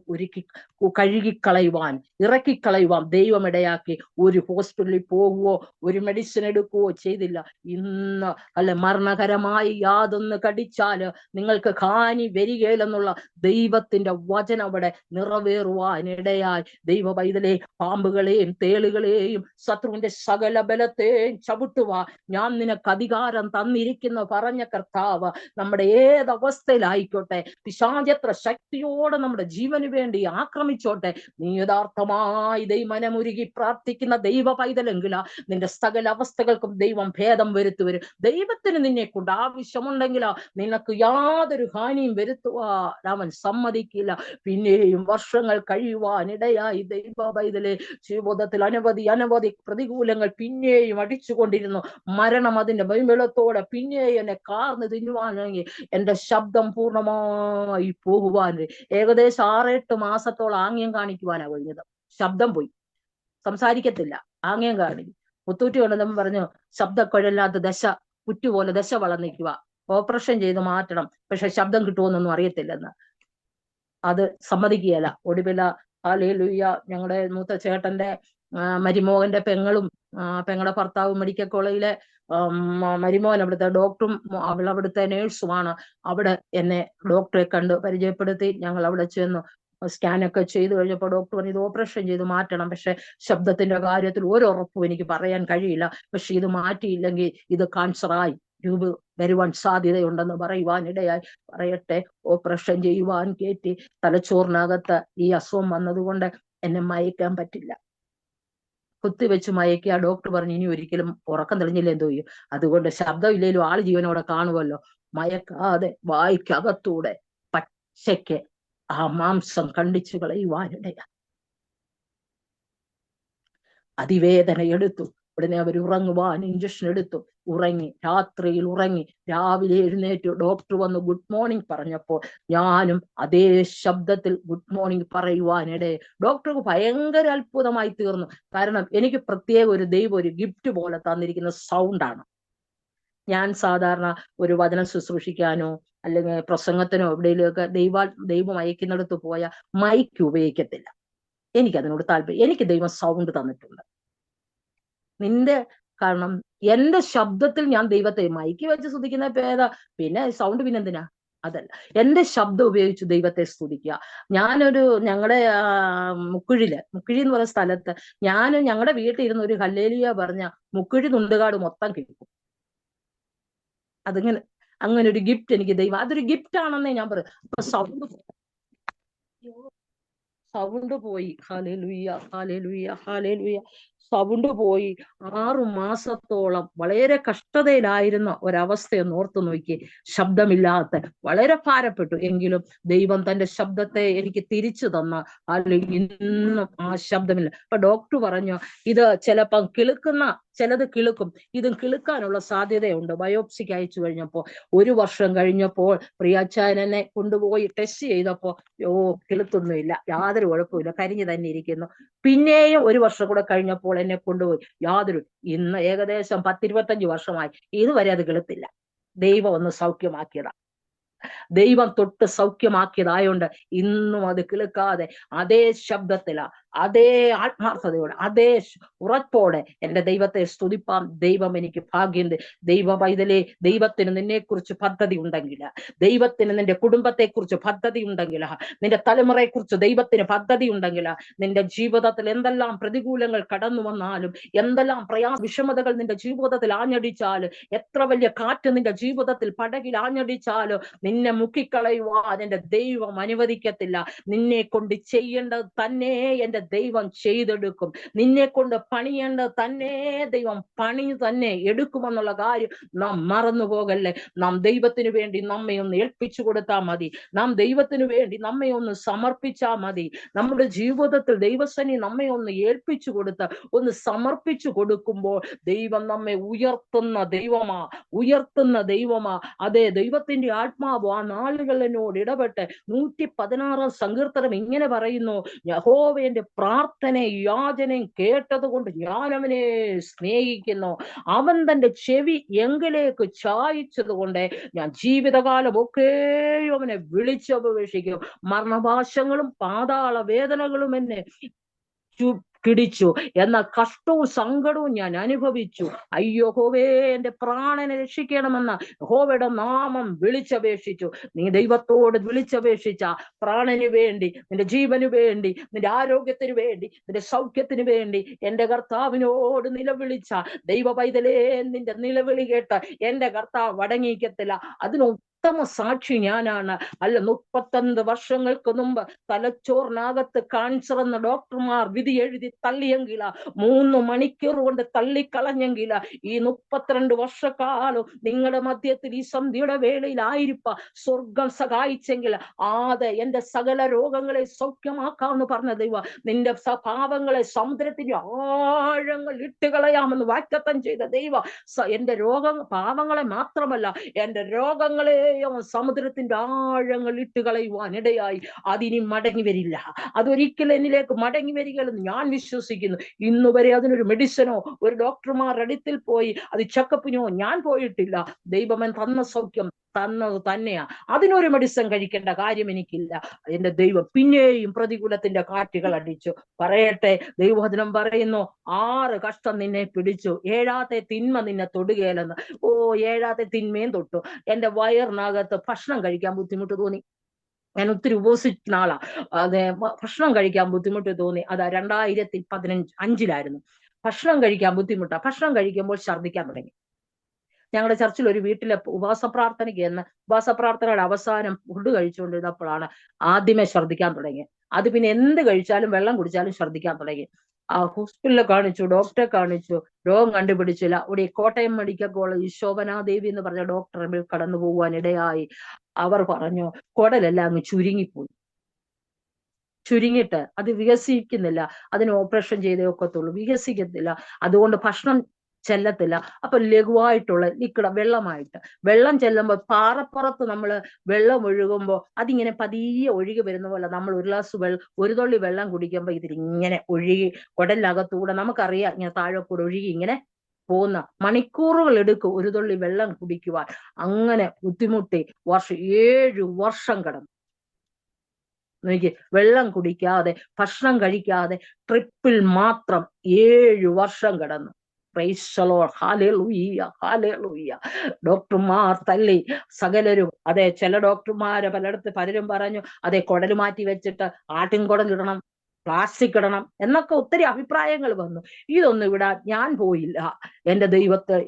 കഴുകിക്കളയുവാൻ ഇറക്കിക്കളയുവാൻ ദൈവം ഇടയാക്കി. ഒരു ഹോസ്പിറ്റലിൽ പോകുവോ ഒരു മെഡിസിൻ എടുക്കുകയോ ചെയ്തില്ല. ഇന്ന് മരണകരമായി യാതൊന്ന് കടിച്ചാല് നിങ്ങൾക്ക് ഹാനി വരികയില്ലെന്നുള്ള ദൈവത്തിന്റെ വചനം അവിടെ നിറവേറുവാനിടയായി. ദൈവ പൈതലേ, പാമ്പുകളെയും തേളുകളെയും ശത്രുവിന്റെ സകല ബലത്തെയും ചവിട്ടുവാ ഞാൻ നിനക്ക് അധികാരം തന്നിരിക്കുന്ന പറഞ്ഞ കർത്താവ് നമ്മുടെ ഏതവസ്ഥയിലായിക്കോട്ടെ, പിശാചെത്ര ശക്തിയോടെ നമ്മുടെ ജീവന് വേണ്ടി ആക്രമിച്ചോട്ടെ, നീ യഥാർത്ഥമായി മനമുരുകി പ്രാർത്ഥിക്കുന്ന ദൈവ പൈതലെങ്കില നിന്റെ സകല അവസ്ഥകൾക്കും ദൈവം ഭേദം വരുത്തുവരും. ദൈവത്തിന് നിന്നെ കൊണ്ട് ആവശ്യമുണ്ടെങ്കിലോ നിനക്ക് യാതൊരു ഹാനിയും വരുത്തുവാൻ അവൻ സമ്മതിക്കില്ല. പിന്നെയും വർഷങ്ങൾ കഴിയുവാനിടയായി ദൈവ പൈതലെ ജീവിതത്തിൽ അനവധി പ്രതികൂലങ്ങൾ പിന്നെയും അടിച്ചുകൊണ്ടിരുന്നു. മരണം അതിന്റെ ബൈബിളത്തോടെ പിന്നെയും എന്നെ കാർന്ന് തിന്നുവാനെങ്കിൽ എന്റെ ശബ്ദം പൂർണ്ണമായി പോകുവാൻ ഏകദേശം 6-8 മാസത്തോളം ആംഗ്യം കാണിക്കുവാനാ കഴിഞ്ഞത്. ശബ്ദം പോയി, സംസാരിക്കത്തില്ല, ആംഗ്യം കാണിക്കും. മുത്തൂറ്റി കൊണ്ടെന്നും പറഞ്ഞു ശബ്ദക്കുഴലിനകത്ത് കുറ്റുപോലെ ദശ വളർന്നിക്കുക, ഓപ്പറേഷൻ ചെയ്ത് മാറ്റണം, പക്ഷെ ശബ്ദം കിട്ടുമോന്നൊന്നും അറിയത്തില്ലെന്ന്. അത് സമ്മതിക്കുകയല്ല. ഒടുവില ഹല്ലേലൂയ ഞങ്ങളുടെ മൂത്ത ചേട്ടന്റെ മരുമോഹന്റെ പെങ്ങളുടെ ഭർത്താവ് മെഡിക്കൽ കോളേജിലെ മരുമോഹൻ അവിടുത്തെ ഡോക്ടറും അവിടുത്തെ നേഴ്സുമാണ്. അവിടെ എന്നെ ഡോക്ടറെ കണ്ട് പരിചയപ്പെടുത്തി. ഞങ്ങൾ അവിടെ ചെന്നു സ്കാനൊക്കെ ചെയ്ത് കഴിഞ്ഞപ്പോൾ ഡോക്ടർ പറഞ്ഞു ഇത് ഓപ്പറേഷൻ ചെയ്ത് മാറ്റണം, പക്ഷെ ശബ്ദത്തിന്റെ കാര്യത്തിൽ ഒരു ഉറപ്പും എനിക്ക് പറയാൻ കഴിയില്ല, പക്ഷെ ഇത് മാറ്റിയില്ലെങ്കിൽ ഇത് കാൻസറായി വരുവാൻ സാധ്യതയുണ്ടെന്ന് പറയുവാനിടയായി. പറയട്ടെ, ഓപ്പറേഷൻ ചെയ്യുവാൻ കയറ്റി. തലച്ചോറിനകത്ത് ഈ അസുഖം വന്നതുകൊണ്ട് എന്നെ മയക്കാൻ പറ്റില്ല. കുത്തിവെച്ച് മയക്കിയ ഡോക്ടർ പറഞ്ഞു ഇനി ഒരിക്കലും ഉറക്കം തെളിഞ്ഞില്ല എന്തോ ചെയ്യും, അതുകൊണ്ട് ശബ്ദം ഇല്ലേലും ആള് ജീവനോടെ കാണുമല്ലോ, മയക്കാതെ വായ്ക്കകത്തൂടെ പച്ചയ്ക്ക് ആ മാംസം കണ്ടിച്ചു കളയുവാനിടയാ. അതിവേദന എടുത്തു. ഉടനെ അവർ ഉറങ്ങുവാൻ ഇഞ്ചക്ഷൻ എടുത്തു. ഉറങ്ങി, രാത്രിയിൽ ഉറങ്ങി. രാവിലെ എഴുന്നേറ്റു. ഡോക്ടർ വന്ന് ഗുഡ് മോർണിംഗ് പറഞ്ഞപ്പോൾ ഞാനും അതേ ശബ്ദത്തിൽ ഗുഡ് മോർണിംഗ് പറയുവാനിടെ ഡോക്ടർക്ക് ഭയങ്കര അത്ഭുതമായി തീർന്നു. കാരണം എനിക്ക് പ്രത്യേക ഒരു ദൈവം ഒരു ഗിഫ്റ്റ് പോലെ തന്നിരിക്കുന്ന സൗണ്ടാണ്. ഞാൻ സാധാരണ ഒരു വചനം ശുശ്രൂഷിക്കാനോ അല്ലെങ്കിൽ പ്രസംഗത്തിനോ എവിടെയെങ്കിലുമൊക്കെ ദൈവം അയക്കുന്നിടത്ത് പോയ മൈക്ക് ഉപയോഗിക്കത്തില്ല. എനിക്കതിനോട് താല്പര്യം. എനിക്ക് ദൈവം സൗണ്ട് തന്നിട്ടുണ്ട്. കാരണം എന്റെ ശബ്ദത്തിൽ ഞാൻ ദൈവത്തെ മൈക്ക് വെച്ച് സ്തുതിക്കുന്ന പേതാ, പിന്നെ സൗണ്ട് പിന്നെന്തിനാ? അതല്ല, എന്റെ ശബ്ദം ഉപയോഗിച്ച് ദൈവത്തെ സ്തുതിക്കുക. ഞങ്ങളുടെ മുക്കുഴി എന്ന് പറയുന്ന സ്ഥലത്ത് ഞങ്ങളുടെ വീട്ടിൽ ഇരുന്ന് ഒരു ഹല്ലേലൂയ പറഞ്ഞ മുക്കുഴി നുണ്ടുകാട് മൊത്തം കേൾക്കും. അങ്ങനെ ഒരു ഗിഫ്റ്റ് എനിക്ക് ദൈവം, അതൊരു ഗിഫ്റ്റ് ആണെന്നേ ഞാൻ പറയും. അപ്പൊ സൗണ്ട് പോയി. Hallelujah hallelujah hallelujah. സൗണ്ട് പോയി. 6 മാസത്തോളം വളരെ കഷ്ടതയിലായിരുന്ന ഒരവസ്ഥയൊന്ന് ഓർത്തു നോക്കി. ശബ്ദമില്ലാത്ത വളരെ ഭാരപ്പെട്ടു. എങ്കിലും ദൈവം തന്റെ ശബ്ദത്തെ എനിക്ക് തിരിച്ചു തന്ന അല്ലെങ്കിൽ ഇന്നും ആ ശബ്ദമില്ല. അപ്പൊ ഡോക്ടർ പറഞ്ഞു ഇത് ചിലപ്പം ചിലത് കിളുക്കും, ഇതും കിളുക്കാനുള്ള സാധ്യതയുണ്ട്. ബയോപ്സിക്ക് അയച്ചു കഴിഞ്ഞപ്പോ 1 വർഷം കഴിഞ്ഞപ്പോൾ പ്രിയാച്ചായനെ കൊണ്ടുപോയി ടെസ്റ്റ് ചെയ്തപ്പോ കിളുത്തൊന്നുമില്ല, യാതൊരു കുഴപ്പമില്ല, കരിഞ്ഞു തന്നെ ഇരിക്കുന്നു. പിന്നെയും 1 വർഷം കൂടെ കഴിഞ്ഞപ്പോൾ എന്നെ കൊണ്ടുപോയി ഇന്ന് ഏകദേശം 10-25 വർഷമായി ഇതുവരെ അത് കിളുത്തില്ല. ദൈവം ഒന്ന് സൗഖ്യമാക്കിയതാ. ദൈവം തൊട്ട് സൗഖ്യമാക്കിയതായോണ്ട് ഇന്നും അത് കിളുക്കാതെ അതേ ശബ്ദത്തിലാ, അതേ ആത്മാർത്ഥതയോടെ, അതേ ഉറപ്പോടെ എന്റെ ദൈവത്തെ സ്തുതിപ്പാൻ ദൈവം എനിക്ക് ഭാഗ്യം. ദൈവ പൈതലേ, ദൈവത്തിന് നിന്നെ കുറിച്ച് പദ്ധതി ഉണ്ടെങ്കിൽ, ദൈവത്തിന് നിന്റെ കുടുംബത്തെ കുറിച്ച് പദ്ധതി ഉണ്ടെങ്കിൽ, നിന്റെ തലമുറയെ കുറിച്ച് ദൈവത്തിന് പദ്ധതി ഉണ്ടെങ്കിൽ, നിന്റെ ജീവിതത്തിൽ എന്തെല്ലാം പ്രതികൂലങ്ങൾ കടന്നു വന്നാലും, എന്തെല്ലാം വിഷമതകൾ നിന്റെ ജീവിതത്തിൽ ആഞ്ഞടിച്ചാലും, എത്ര വലിയ കാറ്റ് നിന്റെ ജീവിതത്തിൽ പടകിൽ ആഞ്ഞടിച്ചാലും നിന്നെ മുക്കിക്കളയുവാൻ എന്റെ ദൈവം അനുവദിക്കത്തില്ല. നിന്നെ കൊണ്ട് ചെയ്യേണ്ടത് തന്നെ എന്റെ ദൈവം ചെയ്തെടുക്കും. നിന്നെ കൊണ്ട് പണിയേണ്ടത് തന്നെ ദൈവം പണി തന്നെ എടുക്കുമെന്നുള്ള കാര്യം നാം മറന്നു പോകല്ലേ. നാം ദൈവത്തിന് വേണ്ടി നമ്മെ ഒന്ന് ഏൽപ്പിച്ചു കൊടുത്താൽ മതി. നാം ദൈവത്തിന് വേണ്ടി നമ്മെ ഒന്ന് സമർപ്പിച്ചാൽ മതി. നമ്മുടെ ജീവിതത്തിൽ ദൈവസന്നി നമ്മെ ഒന്ന് ഏൽപ്പിച്ചു കൊടുത്ത് ഒന്ന് സമർപ്പിച്ചു കൊടുക്കുമ്പോൾ ദൈവം നമ്മെ ഉയർത്തുന്ന ദൈവമാ. അതെ, ദൈവത്തിന്റെ ആത്മാവ് ആ നാളുകൾ എന്നോട് ഇടപെട്ട് 116 സങ്കീർത്തനം ഇങ്ങനെ പറയുന്നു: യഹോവയുടെ പ്രാർത്ഥനയും യാചനയും കേട്ടത് കൊണ്ട് ഞാൻ അവനെ സ്നേഹിക്കുന്നു. അവൻ തന്റെ ചെവി എങ്കിലേക്ക് ചായിച്ചത് കൊണ്ട് ഞാൻ ജീവിതകാലം ഒക്കെയും അവനെ വിളിച്ചപേക്ഷിക്കും. മരണഭാഷങ്ങളും പാതാള വേദനകളും എന്നെ പിടിച്ചു, എന്ന കഷ്ടവും സങ്കടവും ഞാൻ അനുഭവിച്ചു. അയ്യോ യഹോവേ, എന്റെ പ്രാണനെ രക്ഷിക്കണമെന്ന് യഹോവയുടെ നാമം വിളിച്ചപേക്ഷിച്ചു. നീ ദൈവത്തോട് വിളിച്ചപേക്ഷിച്ച പ്രാണന് വേണ്ടി, നിന്റെ ജീവന് വേണ്ടി, നിന്റെ ആരോഗ്യത്തിന് വേണ്ടി, നിന്റെ സൗഖ്യത്തിന് വേണ്ടി എന്റെ കർത്താവിനോട് നിലവിളിച്ച ദൈവ പൈതലേ, നിന്റെ നിലവിളി കേട്ട് എന്റെ കർത്താവ് അടങ്ങിക്കത്തില്ല. അതിന് ഉത്തമ സാക്ഷി ഞാനാണ്. അല്ല, 35 വർഷങ്ങൾക്ക് മുമ്പ് തലച്ചോറിനകത്ത് കാൻസർ എന്ന ഡോക്ടർമാർ വിധി എഴുതി തള്ളിയെങ്കില, 3 മണിക്കൂർ കൊണ്ട് തള്ളിക്കളഞ്ഞെങ്കില, ഈ 32 വർഷക്കാലം നിങ്ങളുടെ മധ്യത്തിൽ ഈ സന്ധ്യയുടെ വേളയിലായിരിപ്പ സ്വർഗം സഹായിച്ചെങ്കിൽ എന്റെ സകല രോഗങ്ങളെ സൗഖ്യമാക്കാമെന്ന് പറഞ്ഞ ദൈവം നിന്റെ പാപങ്ങളെ സമുദ്രത്തിന്റെ ആഴങ്ങൾ ഇട്ടുകളയാമെന്ന് വാഗ്ദത്തം ചെയ്ത ദൈവം എന്റെ പാപങ്ങളെ മാത്രമല്ല, എന്റെ രോഗങ്ങളെ സമുദ്രത്തിന്റെ ആഴങ്ങൾ ഇട്ടുകളയുവാൻ ഇടയായി. അതിനി മടങ്ങി വരില്ല. അതൊരിക്കലും എന്നിലേക്ക് മടങ്ങി വരികയെന്ന് ഞാൻ വിശ്വസിക്കുന്നു. ഇന്നുവരെ അതിനൊരു മെഡിസിനോ ഒരു ഡോക്ടർമാർ അടുത്തിൽ പോയി അത് ചെക്കപ്പിനോ ഞാൻ പോയിട്ടില്ല. ദൈവമൻ തന്ന സൗഖ്യം തന്നത് തന്നെയാ. അതിനൊരു മെഡിസിൻ കഴിക്കേണ്ട കാര്യം എനിക്കില്ല. എന്റെ ദൈവം പിന്നെയും പ്രതികൂലത്തിന്റെ കാറ്റുകൾ അടിച്ചു. പറയട്ടെ, ദൈവവചനം പറയുന്നു, 6 കഷ്ടം നിന്നെ പിടിച്ചു, 7ാമത്തെ തിന്മ നിന്നെ തൊടുകയില്ലെന്ന്. 7ാമത്തെ തിന്മയും തൊട്ടു. എന്റെ വയറിനകത്ത് ഭക്ഷണം കഴിക്കാൻ ബുദ്ധിമുട്ട് തോന്നി. ഞാൻ ഒത്തിരി ഉപവസിക്കുന്ന ആളാ. അതെ, ഭക്ഷണം കഴിക്കാൻ ബുദ്ധിമുട്ട് തോന്നി. അത് 2015 ഭക്ഷണം കഴിക്കാൻ ബുദ്ധിമുട്ടാ. ഭക്ഷണം കഴിക്കുമ്പോൾ ഛർദ്ദിക്കാൻ തുടങ്ങി. ഞങ്ങളുടെ ചർച്ചിൽ ഒരു വീട്ടിലെ ഉപവാസ പ്രാർത്ഥനയുടെ അവസാനം ഫുഡ് കഴിച്ചുകൊണ്ടിരുന്നപ്പോഴാണ് ആദ്യമേ ഛർദ്ദിക്കാൻ തുടങ്ങി. അത് പിന്നെ എന്ത് കഴിച്ചാലും വെള്ളം കുടിച്ചാലും ഛർദ്ദിക്കാൻ തുടങ്ങി. ഹോസ്പിറ്റലിൽ കാണിച്ചു, ഡോക്ടറെ കാണിച്ചു, രോഗം കണ്ടുപിടിച്ചില്ല. ഇവിടെ കോട്ടയം മെഡിക്കൽ കോളേജ് ശോഭനാദേവി എന്ന് പറഞ്ഞ ഡോക്ടറെ കടന്നു പോകുവാൻ ഇടയായി. അവർ പറഞ്ഞു കുടലെല്ലാം അങ്ങ് ചുരുങ്ങിയിട്ട് അത് വികസിക്കുന്നില്ല, അതിന് ഓപ്പറേഷൻ ചെയ്തേ ഒക്കത്തുള്ളൂ, വികസിക്കത്തില്ല. അതുകൊണ്ട് ഭക്ഷണം ചെല്ലത്തില്ല. അപ്പൊ ലഘുവായിട്ടുള്ള വെള്ളം ചെല്ലുമ്പോൾ പാറപ്പുറത്ത് നമ്മൾ വെള്ളം ഒഴുകുമ്പോൾ അതിങ്ങനെ പതിയെ ഒഴുകി വരുന്ന പോലെ നമ്മൾ ഒരു തുള്ളി വെള്ളം കുടിക്കുമ്പോൾ ഇതിങ്ങനെ ഒഴുകി കുടലിനകത്തൂടെ നമുക്കറിയാം, ഇങ്ങനെ താഴെ കൂടെ ഒഴുകി ഇങ്ങനെ പോകുന്ന മണിക്കൂറുകൾ എടുക്കും ഒരു തുള്ളി വെള്ളം കുടിക്കുവാൻ. അങ്ങനെ ബുദ്ധിമുട്ടി 7 വർഷം കടന്നു. എനിക്ക് വെള്ളം കുടിക്കാതെ ഭക്ഷണം കഴിക്കാതെ ട്രിപ്പിൽ മാത്രം 7 വർഷം കടന്നു. Praise the Lord, hallelujah, hallelujah. ഡോക്ടർമാർ തല്ലി, സകലരും. അതെ, ചില ഡോക്ടർമാരെ പലരും പറഞ്ഞു, അതെ കുടല് മാറ്റി വെച്ചിട്ട് ആട്ടിൻകുടലിടണം, പ്ലാസ്റ്റിക് ഇടണം എന്നൊക്കെ ഒത്തിരി അഭിപ്രായങ്ങൾ വന്നു. ഇതൊന്നും വിടാൻ ഞാൻ പോയില്ല.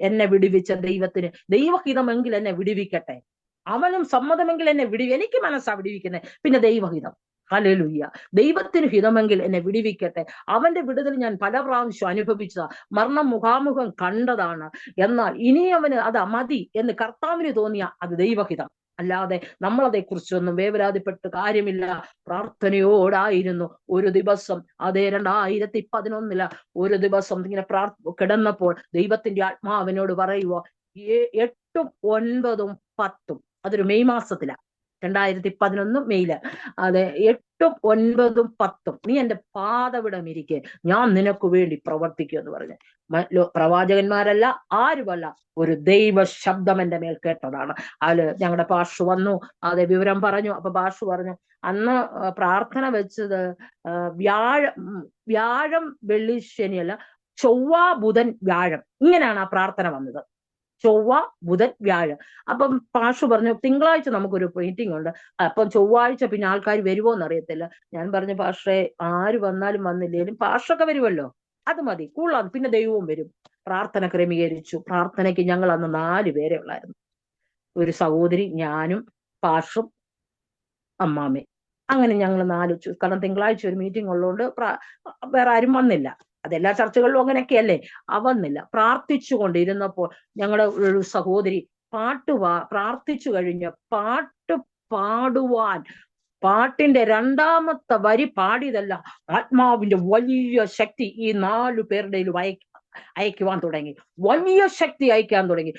എന്നെ വിടുവിച്ച ദൈവത്തിന് ദൈവഹിതമെങ്കിൽ എന്നെ വിടുവിക്കട്ടെ. അവനും സമ്മതമെങ്കിൽ എന്നെ എനിക്ക് മനസ്സാ വിടുവിക്കുന്നത്. പിന്നെ ദൈവഹിതം, ഹല്ലേലൂയ, ദൈവത്തിന് ഹിതമെങ്കിൽ എന്നെ വിടുവിക്കട്ടെ. അവന്റെ വിടുതൽ ഞാൻ പല പ്രാവശ്യം അനുഭവിച്ചതാ, മരണം മുഖാമുഖം കണ്ടതാണ്. എന്നാൽ ഇനി അവന് അത് മതി എന്ന് കർത്താവിന് തോന്നിയ അത് ദൈവഹിതം. അല്ലാതെ നമ്മളതേക്കുറിച്ചൊന്നും വേവലാതിപ്പെട്ട് കാര്യമില്ല. പ്രാർത്ഥനയോടായിരുന്നു ഒരു ദിവസം. അതേ 2011 ഒരു ദിവസം ഇങ്ങനെ കിടന്നപ്പോൾ ദൈവത്തിന്റെ ആത്മാവിനോട് പറയുക, 8, 9, 10 അതൊരു മെയ് മാസത്തിലാ, 2011 മെയ്യില്. അതെ, 8, 9, 10 നീ എന്റെ പാദവിടം ഇരിക്കെ, ഞാൻ നിനക്ക് വേണ്ടി പ്രവർത്തിക്കും എന്ന് പറഞ്ഞു. പ്രവാചകന്മാരല്ല, ആരുമല്ല, ഒരു ദൈവ ശബ്ദം എന്റെ മേൽ കേട്ടതാണ്. ഞങ്ങളുടെ പാഷു വന്നു, അതെ വിവരം പറഞ്ഞു. അപ്പൊ പാഷു പറഞ്ഞു, അന്ന് പ്രാർത്ഥന വെച്ചത് വ്യാഴം വെള്ളി ശനിയല്ല, ചൊവ്വ ബുധൻ വ്യാഴം, ഇങ്ങനെയാണ് ആ പ്രാർത്ഥന വന്നത്. ചൊവ്വ ബുധൻ വ്യാഴം. അപ്പം പാഷു പറഞ്ഞു, തിങ്കളാഴ്ച നമുക്കൊരു മീറ്റിംഗ് ഉണ്ട്, അപ്പം ചൊവ്വാഴ്ച പിന്നെ ആൾക്കാർ വരുമോ എന്നറിയത്തില്ല. ഞാൻ പറഞ്ഞു, പാഷേ ആര് വന്നാലും വന്നില്ലേലും പാഷൊക്കെ വരുമല്ലോ, അത് മതി, കൂടുതലാണ്, പിന്നെ ദൈവവും വരും. പ്രാർത്ഥന ക്രമീകരിച്ചു. പ്രാർത്ഥനയ്ക്ക് ഞങ്ങൾ അന്ന് 4 പേരെ ഉള്ളായിരുന്നു. ഒരു സഹോദരി, ഞാനും പാഷും അമ്മാമ്മയും. അങ്ങനെ ഞങ്ങൾ കാരണം തിങ്കളാഴ്ച ഒരു മീറ്റിംഗ് ഉള്ളതുകൊണ്ട് വേറെ ആരും വന്നില്ല. അതെല്ലാ ചർച്ചകളിലും അങ്ങനെയൊക്കെയല്ലേ. വന്നില്ല. പ്രാർത്ഥിച്ചു കൊണ്ടിരുന്നപ്പോൾ ഞങ്ങളുടെ ഒരു സഹോദരി പ്രാർത്ഥിച്ചു കഴിഞ്ഞ് പാട്ട് പാടുവാൻ, പാട്ടിന്റെ രണ്ടാമത്തെ വരി പാടിയതല്ല, ആത്മാവിന്റെ വലിയ ശക്തി ഈ 4 പേരുടെയിലും അയക്കുവാൻ തുടങ്ങി. വലിയ ശക്തി അയക്കാൻ തുടങ്ങി.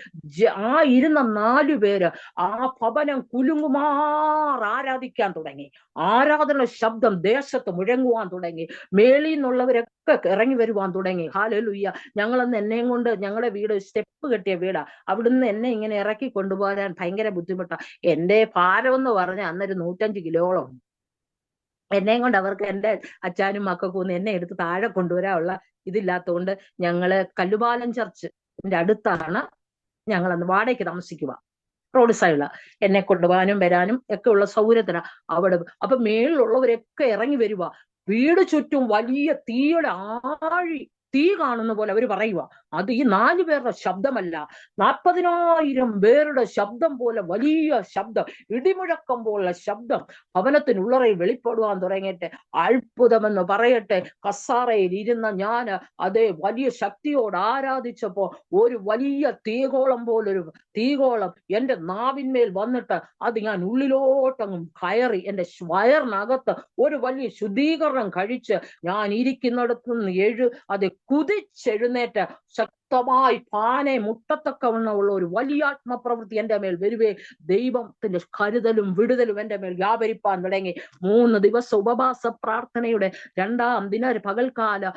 ആ ഇരുന്ന 4 പേര് ആ ഭവനം കുലുങ്ങുമാർ ആരാധിക്കാൻ തുടങ്ങി. ആരാധന ശബ്ദം ദേശത്ത് മുഴങ്ങുവാൻ തുടങ്ങി. മേളിൽ നിന്നുള്ളവരൊക്കെ ഇറങ്ങി വരുവാൻ തുടങ്ങി. ഹല്ലേലൂയ. ഞങ്ങളന്ന് എന്നെയും കൊണ്ട്, ഞങ്ങളുടെ വീട് സ്റ്റെപ്പ് കെട്ടിയ വീടാ, അവിടുന്ന് എന്നെ ഇങ്ങനെ ഇറക്കി കൊണ്ടുപോകാൻ ഭയങ്കര ബുദ്ധിമുട്ടാ. എന്റെ ഭാരം എന്ന് പറഞ്ഞ അന്നൊരു 105 കിലോളം. എന്നെയും കൊണ്ട് അവർക്ക്, എന്റെ അച്ഛനും മക്കൾക്കും ഒന്നും എന്നെ എടുത്ത് താഴെ കൊണ്ടുവരാനുള്ള ഇതില്ലാത്തതുകൊണ്ട് ഞങ്ങള് കല്ലുപാലം ചർച്ചിന്റെ അടുത്താണ് ഞങ്ങളന്ന് വാടകയ്ക്ക് താമസിക്കുക. റോഡ് സൈഡില. എന്നെ കൊണ്ടുപോകാനും വരാനും ഒക്കെ ഉള്ള സൗകര്യത്തിനാ അവിടെ. അപ്പൊ മേളിലുള്ളവരൊക്കെ ഇറങ്ങി വരുക. വീട് ചുറ്റും വലിയ തീയുടെ തീ കാണുന്ന പോലെ അവര് പറയുക. അത് ഈ 4 പേരുടെ ശബ്ദമല്ല, 40,000 പേരുടെ ശബ്ദം പോലെ വലിയ ശബ്ദം, ഇടിമുഴക്കം പോലെ ശബ്ദം ഭവനത്തിനുള്ളറയിൽ വെളിപ്പെടുവാൻ തുടങ്ങിയിട്ട് അത്ഭുതമെന്ന് പറയട്ടെ. കസാറയിൽ ഇരുന്ന ഞാൻ അതേ വലിയ ശക്തിയോട് ആരാധിച്ചപ്പോ ഒരു വലിയ തീകോളം എന്റെ നാവിന്മേൽ വന്നിട്ട് അത് ഞാൻ ഉള്ളിലോട്ടങ്ങും കയറി എന്റെ വയറിനകത്ത് ഒരു വലിയ ശുദ്ധീകരണം കഴിച്ച് ഞാൻ ഇരിക്കുന്നിടത്തു നിന്ന് അത് കുതിച്ചെഴുന്നേറ്റ് ശക്തമായി പാനെ മുട്ടത്തക്കവണ്ണമുള്ള ഒരു വലിയ ആത്മപ്രവൃത്തി എന്റെ മേൽ വരുവേ. ദൈവത്തിന്റെ കരുതലും വിടുതലും എന്റെ മേൽ വ്യാപരിപ്പാൻ തുടങ്ങി. 3 ദിവസം ഉപവാസ പ്രാർത്ഥനയുടെ 2-ാം ദിന പകൽക്കാല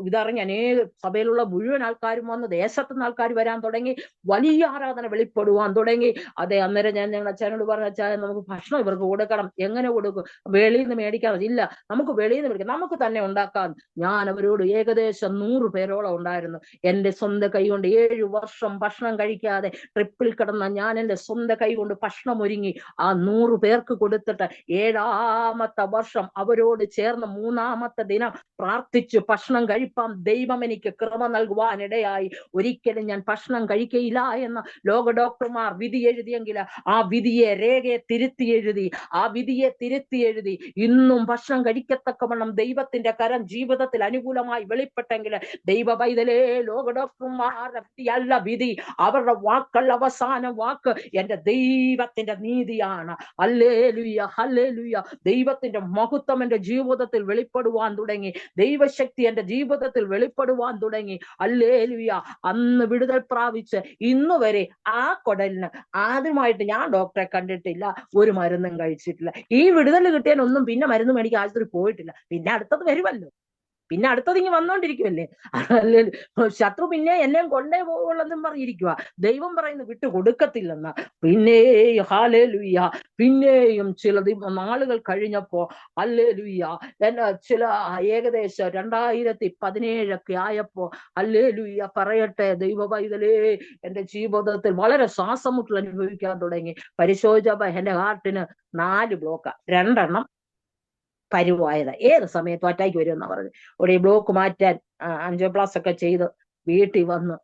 ഇതറിഞ്ഞ് അനേക സഭയിലുള്ള മുഴുവൻ ആൾക്കാരും വന്ന്, ദേശത്തുനിന്ന് ആൾക്കാർ വരാൻ തുടങ്ങി. വലിയ ആരാധന വെളിപ്പെടുവാൻ തുടങ്ങി. അതെ, അന്നേരം ഞാൻ ഞങ്ങളുടെ അച്ഛനോട് പറഞ്ഞ, അച്ഛാ നമുക്ക് ഭക്ഷണം ഇവർക്ക് കൊടുക്കണം. എങ്ങനെ കൊടുക്കും? വെളിയിൽ നിന്ന് മേടിക്കാൻ ഇല്ല, നമുക്ക് വെളിയിൽ നിന്ന് മേടിക്കാം, നമുക്ക് തന്നെ ഉണ്ടാക്കാം. ഞാൻ അവരോട്, ഏകദേശം 100 പേരോളം ഉണ്ടായിരുന്നു. എന്റെ സ്വന്തം കൈ കൊണ്ട് 7 വർഷം ഭക്ഷണം കഴിക്കാതെ ട്രിപ്പിൽ കിടന്ന ഞാൻ എന്റെ സ്വന്തം കൈ കൊണ്ട് ഭക്ഷണം ഒരുങ്ങി ആ 100 പേർക്ക് കൊടുത്തിട്ട് 7-ാമത്തെ വർഷം അവരോട് ചേർന്ന് 3-ാമത്തെ ദിനം പ്രാർത്ഥിച്ചു ഭക്ഷണം കഴിപ്പാൻ ദൈവം എനിക്ക് കൃപ നൽകുവാനിടയായി. ഒരിക്കലും ഞാൻ ഭക്ഷണം കഴിക്കയില്ല എന്ന് ലോക ഡോക്ടർമാർ വിധി എഴുതിയെങ്കിൽ ആ രേഖയെ തിരുത്തി എഴുതി ഇന്നും ഭക്ഷണം കഴിക്കത്തക്കവണ്ണം ദൈവത്തിന്റെ കരം ജീവിതത്തിൽ അനുകൂലമായി വെളിപ്പെട്ടെങ്കിൽ, ദൈവ പൈതലേ, ലോക ഡോക്ടർമാരുടെ വിധിയല്ല വിധി, അവരുടെ വാക്കല്ല അവസാന വാക്ക്. എന്റെ ദൈവത്തിന്റെ നീതിയാണ്. Hallelujah, hallelujah. ദൈവത്തിന്റെ മഹത്വം എന്റെ ജീവിതത്തിൽ വെളിപ്പെടുവാൻ തുടങ്ങി. ദൈവശക്തി എന്റെ ജീവിതത്തിൽ വെളിപ്പെടുവാൻ തുടങ്ങി. ഹല്ലേലൂയ. അന്ന് വിടുതൽ പ്രാപിച്ച് ഇന്ന് വരെ ആ കുടലിന് ആദ്യമായിട്ട് ഞാൻ ഡോക്ടറെ കണ്ടിട്ടില്ല, ഒരു മരുന്നും കഴിച്ചിട്ടില്ല. ഈ വിടുതൽ കിട്ടിയാലൊന്നും പിന്നെ മരുന്ന് മേടിക്കാൻ ആശുപത്രി പോയിട്ടില്ല. പിന്നെ അടുത്തത് വരുമല്ലോ, പിന്നെ അടുത്തത് ഇങ്ങനെ വന്നോണ്ടിരിക്കുമല്ലേ. ശത്രു പിന്നെ എന്നെയും കൊണ്ടേ പോകുള്ളെന്നും പറഞ്ഞിരിക്കുക. ദൈവം പറയുന്നത് വിട്ടു കൊടുക്കത്തില്ലെന്ന്. പിന്നെയും ഹല്ലേലൂയ, പിന്നെയും ചില നാളുകൾ കഴിഞ്ഞപ്പോ ഹല്ലേലൂയ, ചില ഏകദേശം 2017 ആയപ്പോ ഹല്ലേലൂയ പറയട്ടെ, ദൈവ പൈതലേ, എന്റെ ജീവിതത്തിൽ വളരെ ശ്വാസമുട്ടൽ അനുഭവിക്കാൻ തുടങ്ങി. പരിശോധിച്ചപ്പോ എന്റെ ഹാർട്ടിന് 4 ബ്ലോക്കാ, 2 എണ്ണം പരുവായത്. ഏത് സമയത്തും അറ്റാക്ക് വരുമെന്നാ പറഞ്ഞത്. ഇവിടെ ബ്ലോക്ക് മാറ്റാൻ ആൻജിയോപ്ലാസ്റ്റി ഒക്കെ ചെയ്ത് വീട്ടിൽ വന്ന്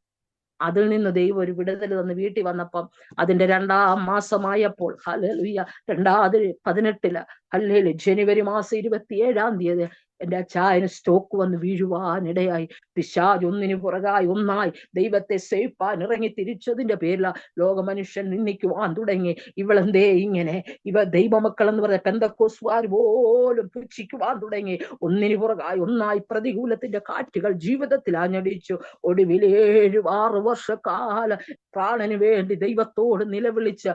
അതിൽ നിന്ന് ദൈവം ഒരു വിടുതൽ തന്ന് വീട്ടിൽ വന്നപ്പം അതിന്റെ 2-ാം മാസമായപ്പോൾ ഹല്ലേലൂയ, 2018 ഹല്ലേലൂയ ജനുവരി മാസം 27-ാം തീയതി എന്റെ അച്ചായന് സ്റ്റോക്ക് വന്ന് വീഴുവാനിടയായി. പിശാച് ഒന്നിനു പുറകായി ഒന്നായി ദൈവത്തെ സേവിപ്പാൻ ഇറങ്ങി തിരിച്ചതിന്റെ പേരില ലോക മനുഷ്യൻ നിന്ദിക്കുവാൻ തുടങ്ങി. ഇവളെന്തേ ഇങ്ങനെ, ഇവ ദൈവമക്കൾ എന്ന് പറഞ്ഞ പെന്തക്കോസ്തുകാർ പോലും പുച്ഛിക്കുവാൻ തുടങ്ങി. ഒന്നിനു പുറകായി ഒന്നായി പ്രതികൂലത്തിന്റെ കാറ്റുകൾ ജീവിതത്തിൽ ആഞ്ഞടിച്ചു. ഒടുവിൽ 6 വർഷക്കാലം പ്രാണന് വേണ്ടി ദൈവത്തോട് നിലവിളിച്ച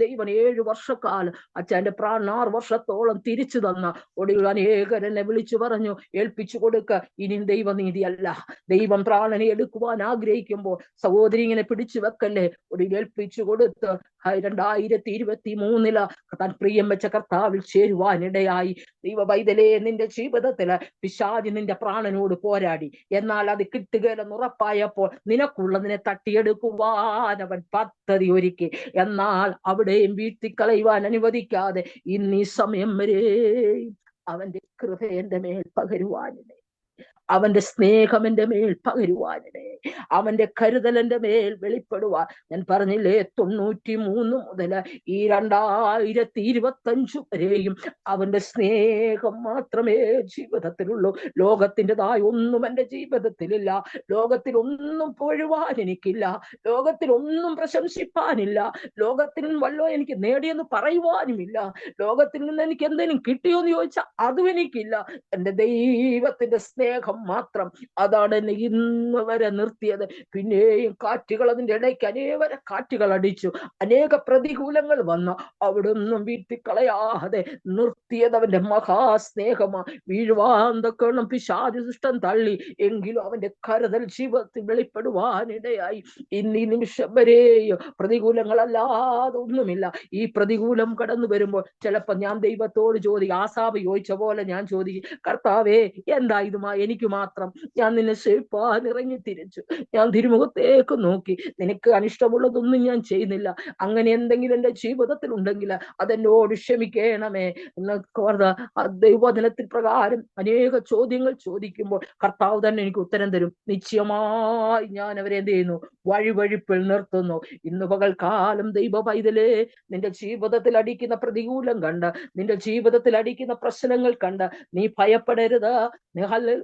ദൈവൻ 7 വർഷക്കാലം അച്ഛന്റെ പ്രാണൻ 6 വർഷത്തോളം തിരിച്ചു തന്ന ഒടുവിൽ അനേകരെന്നെ വിളിച്ചു പറഞ്ഞു, ഏൽപ്പിച്ചു കൊടുക്ക, ഇനിയും ദൈവനീതിയല്ല. ദൈവം പ്രാണനെ എടുക്കുവാൻ ആഗ്രഹിക്കുമ്പോൾ സഹോദരി ഇങ്ങനെ പിടിച്ചു വെക്കല്ലേ. ഒടുവിൽ ഏൽപ്പിച്ചു കൊടുത്ത് 2023 താൻ പ്രിയം വെച്ച കർത്താവിൽ ചേരുവാനിടയായി. ദൈവ പൈതലേ, നിന്റെ ജീവിതത്തില് പിശാച് നിന്റെ പ്രാണനോട് പോരാടി. എന്നാൽ അത് കിട്ടുകയെന്ന് ഉറപ്പായപ്പോൾ നിനക്കുള്ളതിനെ തട്ടിയെടുക്കുവാൻ അവൻ പദ്ധതി ഒരുക്കി. എന്നാൽ അവിടെയും വീഴ്ത്തിക്കളയുവാൻ അനുവദിക്കാതെ ഇന്ന് ഈ സമയം വരെ അവന്റെ കൃപ എന്റെ മേൽ പകരുവാനിടയായി. അവന്റെ സ്നേഹം എൻ്റെ മേൽ പകരുവാനിടേ, അവന്റെ കരുതൽ എൻ്റെ മേൽ വെളിപ്പെടുവാൻ. ഞാൻ പറഞ്ഞില്ലേ, 93 മുതൽ ഈ 2025 വരെയും അവന്റെ സ്നേഹം മാത്രമേ ജീവിതത്തിലുള്ളൂ. ലോകത്തിൻ്റെതായ ഒന്നും എൻ്റെ ജീവിതത്തിലില്ല. ലോകത്തിൽ ഒന്നും പൊഴുവാൻ എനിക്കില്ല. ലോകത്തിൽ ഒന്നും പ്രശംസിപ്പാനില്ല. ലോകത്തിൽ വല്ലോ എനിക്ക് നേടിയെന്ന് പറയുവാനുമില്ല. ലോകത്തിൽ നിന്ന് എനിക്ക് എന്തെങ്കിലും കിട്ടിയോന്ന് ചോദിച്ചാൽ അതും എനിക്കില്ല. എൻ്റെ ദൈവത്തിന്റെ സ്നേഹം മാത്രം, അതാണ് എന്നെ ഇന്ന് വരെ നിർത്തിയത്. പിന്നെയും കാറ്റുകൾ അതിൻ്റെ ഇടയ്ക്ക് അനേക കാറ്റുകൾ അടിച്ചു, അനേക പ്രതികൂലങ്ങൾ വന്നു, അവിടുന്നും വീട്ടിക്കളയാതെ നിർത്തിയത് അവന്റെ മഹാസ്നേഹമാ. വീഴുവാന്തക്കണം പിശാച് ദുഷ്ടൻ തള്ളി, എങ്കിലും അവന്റെ കരുതൽ ജീവിതത്തിൽ വെളിപ്പെടുവാനിടയായി. ഇന്ന് ഈ നിമിഷം വരെയോ പ്രതികൂലങ്ങളല്ലാതെ ഒന്നുമില്ല. ഈ പ്രതികൂലം കടന്നു വരുമ്പോൾ ചിലപ്പോ ഞാൻ ദൈവത്തോട് ചോദിക്കും, ആസാബ് ചോദിച്ച പോലെ ഞാൻ ചോദിക്കും, കർത്താവേ എന്താ ഇതുമാ എനിക്ക് മാത്രം? ഞാൻ നിന്നെ സേവിപ്പാൻ ഇറങ്ങി തിരിച്ചു, ഞാൻ തിരുമുഖത്തേക്ക് നോക്കി, നിനക്ക് അനിഷ്ടമുള്ളതൊന്നും ഞാൻ ചെയ്യുന്നില്ല. അങ്ങനെ എന്തെങ്കിലും എൻ്റെ ജീവിതത്തിൽ ഉണ്ടെങ്കിൽ അതെന്നോട് ക്ഷമിക്കണമേ എന്ന് ദൈവവചനത്തിൽ പ്രകാരം അനേക ചോദ്യങ്ങൾ ചോദിക്കുമ്പോൾ കർത്താവ് തന്നെ എനിക്ക് ഉത്തരം തരും. നിശ്ചയമായി ഞാൻ അവരെ എന്ത് ചെയ്യുന്നു? വഴിവഴിപ്പിൽ നിർത്തുന്നു. ഇന്ന് പകൽക്കാലം ദൈവ പൈതലേ, നിന്റെ ജീവിതത്തിൽ അടിക്കുന്ന പ്രതികൂലം കണ്ട്, നിന്റെ ജീവിതത്തിൽ അടിക്കുന്ന പ്രശ്നങ്ങൾ കണ്ട് നീ ഭയപ്പെടരുത്.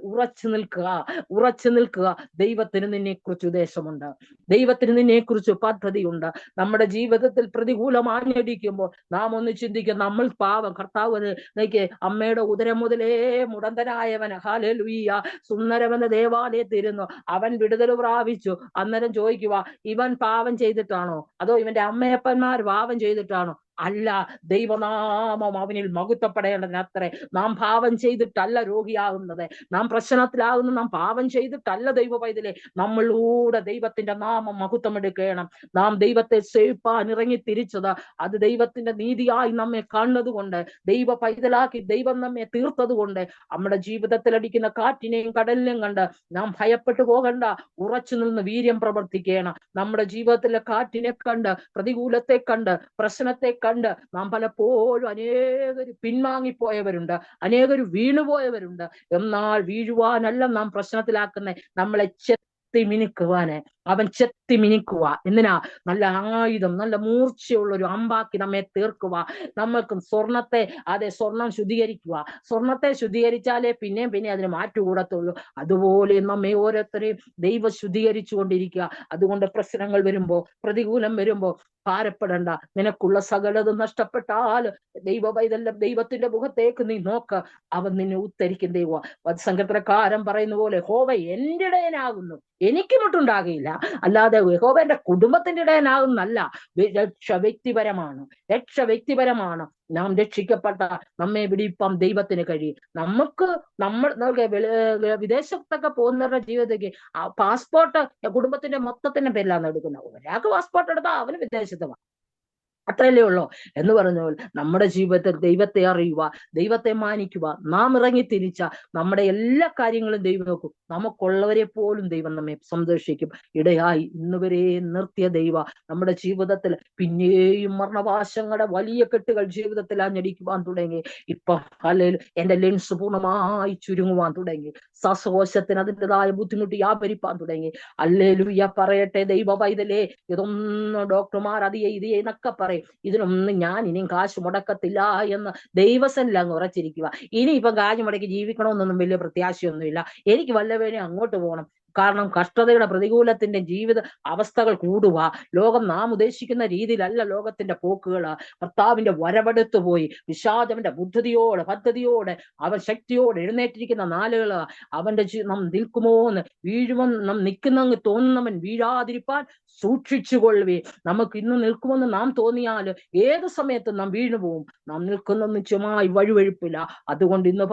ഉറച്ചു നിൽക്കുക, ഉറച്ചു നിൽക്കുക. ദൈവത്തിന് നിന്നെ കുറിച്ച് ഉദ്ദേശമുണ്ട്, ദൈവത്തിന് നിന്നെ കുറിച്ച് പദ്ധതിയുണ്ട്. നമ്മുടെ ജീവിതത്തിൽ പ്രതികൂലം ആഞ്ഞടിക്കുമ്പോൾ നാം ഒന്ന് ചിന്തിക്കുക, നമ്മൾ പാവം. കർത്താവ് നോക്കിയേ, അമ്മയുടെ ഉദരം മുതലേ മുടന്തനായവന്, ഹല്ലേലൂയ, സുന്ദരമെന്ന ദേവാലയത്തിരുന്നു, അവൻ വിടുതൽ പ്രാപിച്ചു. അന്നേരം ചോദിക്കുക, ഇവൻ പാപം ചെയ്തിട്ടാണോ അതോ ഇവന്റെ അമ്മയപ്പന്മാർ പാപം ചെയ്തിട്ടാണോ? അല്ല, ദൈവനാമം അവനിൽ മഹത്വപ്പെടേണ്ടതിനത്രേ. നാം പാപം ചെയ്തിട്ടല്ല രോഗിയാകുന്നത്, നാം പ്രശ്നത്തിലാകുന്ന നാം പാപം ചെയ്തിട്ടല്ല ദൈവ പൈതലേ. നമ്മളിലൂടെ ദൈവത്തിന്റെ നാമം മഹത്വം എടുക്കണം. നാം ദൈവത്തെ സേവിപ്പാൻ ഇറങ്ങി തിരിച്ചത് അത് ദൈവത്തിന്റെ നീതിയായി നമ്മെ കാണുന്നത് കൊണ്ട്, ദൈവ പൈതലാക്കി ദൈവം നമ്മെ തീർത്തത് കൊണ്ട്, നമ്മുടെ ജീവിതത്തിൽ അടിക്കുന്ന കാറ്റിനെയും കടലിനെയും കണ്ട് നാം ഭയപ്പെട്ടു പോകണ്ട. ഉറച്ചു നിന്ന് വീര്യം പ്രവർത്തിക്കണം. നമ്മുടെ ജീവിതത്തിലെ കാറ്റിനെ കണ്ട്, പ്രതികൂലത്തെ കണ്ട്, പ്രശ്നത്തെ കണ്ട് നാം പലപ്പോഴും അനേകർ പിൻവാങ്ങിപ്പോയവരുണ്ട്, അനേകർ വീണുപോയവരുണ്ട്. എന്നാൽ വീഴുവാനല്ല നാം പ്രശ്നത്തിലാക്കുന്നത്, നമ്മളെ ചെത്തി മിനുക്കുവാന്. അവൻ ചെത്തി മിനുക്കുക. എന്തിനാ? നല്ല ആയുധം, നല്ല മൂർച്ചയുള്ള ഒരു അമ്പാക്കി നമ്മെ തീർക്കുക. നമ്മൾക്ക് സ്വർണത്തെ, അതെ, സ്വർണം ശുദ്ധീകരിക്കുക. സ്വർണത്തെ ശുദ്ധീകരിച്ചാലേ പിന്നെയും പിന്നെ അതിന് മാറ്റുകൂടത്തുള്ളൂ. അതുപോലെ നമ്മെ ഓരോരുത്തരെയും ദൈവം ശുദ്ധീകരിച്ചു കൊണ്ടിരിക്കുക. അതുകൊണ്ട് പ്രശ്നങ്ങൾ വരുമ്പോ, പ്രതികൂലം വരുമ്പോ ഭാരപ്പെടണ്ട. നിനക്കുള്ള സകലതും നഷ്ടപ്പെട്ടാൽ ദൈവ പൈതൽ ദൈവത്തിന്റെ മുഖത്തേക്ക് നീ നോക്ക്, അവൻ നിന്നെ ഉത്തരിക്കും. ദൈവം സങ്കീർത്തനക്കാരൻ പറയുന്ന പോലെ, യഹോവ എന്റെ ഇടയനാകുന്നു, എനിക്ക് മുട്ടുണ്ടാകില്ല. അല്ലാതെ യഹോവ എന്റെ കുടുംബത്തിന്റെ ഇടയനാകുന്നല്ല. രക്ഷ വ്യക്തിപരമാണ്, രക്ഷ വ്യക്തിപരമാണ്. നാം രക്ഷിക്കപ്പെട്ട നമ്മെ വിടിപ്പം ദൈവത്തിന് കഴിയും. നമ്മൾ വിദേശത്തൊക്കെ പോകുന്നവരുടെ ജീവിതത്തിൽ പാസ്പോർട്ട് കുടുംബത്തിന്റെ മൊത്തത്തിന്റെ പേരിലാണ് എടുക്കുന്നത്. ഒരാൾക്ക് പാസ്പോർട്ട് എടുത്താൽ അവന് വിദേശത്ത് പോകാം, അത്രയല്ലേ ഉള്ളൂ. എന്ന് പറഞ്ഞാൽ നമ്മുടെ ജീവിതത്തിൽ ദൈവത്തെ അറിയുക, ദൈവത്തെ മാനിക്കുക. നാം ഇറങ്ങി തിരിച്ച നമ്മുടെ എല്ലാ കാര്യങ്ങളും ദൈവം നോക്കും. നമുക്കുള്ളവരെ പോലും ദൈവം നമ്മെ സന്തോഷിക്കും. ഇടയായി ഇന്ന് വരെ നിർത്തിയ ദൈവ നമ്മുടെ ജീവിതത്തിൽ പിന്നെയും മരണവാശങ്ങളുടെ വലിയ കെട്ടുകൾ ജീവിതത്തിൽ അഞ്ഞടിക്കുവാൻ തുടങ്ങി. ഇപ്പൊ അല്ലെങ്കിൽ എന്റെ ലെൻസ് പൂർണ്ണമായി ചുരുങ്ങുവാൻ തുടങ്ങി. ശ്വാസകോശത്തിന് അതിൻ്റെതായ ബുദ്ധിമുട്ട് വ്യാപരിപ്പാൻ തുടങ്ങി. ഹല്ലേലൂയ പറയട്ടെ ദൈവ പൈതലേ, ഇതൊന്നും ഡോക്ടർമാർ അതിയെ ഇതിയെ എന്നൊക്കെ പറയും, ഇതിനൊന്നും ഞാൻ ഇനിയും കാശ് മുടക്കത്തില്ല എന്ന് ദൈവസനിൽ അങ്ങ് ഉറച്ചിരിക്കുക. ഇനിയിപ്പം കാശ് മുടക്കി ജീവിക്കണമെന്നൊന്നും വലിയ പ്രത്യാശയൊന്നുമില്ല. എനിക്ക് വല്ലവേണേ അങ്ങോട്ട് പോകണം. കാരണം കഷ്ടതയുടെ പ്രതികൂലത്തിന്റെ ജീവിത അവസ്ഥകൾ കൂടുക. ലോകം നാം ഉദ്ദേശിക്കുന്ന രീതിയിലല്ല ലോകത്തിന്റെ പോക്കുകള്. കർത്താവിന്റെ വരവെടുത്തു പോയി പിശാചവന്റെ പദ്ധതിയോടെ അവൻ ശക്തിയോടെ എഴുന്നേറ്റിരിക്കുന്ന നാളുകള് അവന്റെ നാം നിൽക്കുമോന്ന്, വീഴുമെന്ന് നാം നിൽക്കുന്നങ്ങ് തോന്നുന്നവൻ വീഴാതിരിപ്പാൻ സൂക്ഷിച്ചുകൊള്ളുവേ. നമുക്ക് ഇന്ന് നിൽക്കുമെന്ന് നാം തോന്നിയാൽ ഏത് സമയത്തും നാം വീണുപോകും. നാം നിൽക്കുന്ന നിശ്ചയമായി വഴിവഴുപ്പില്ല. അതുകൊണ്ട് ഇന്ന്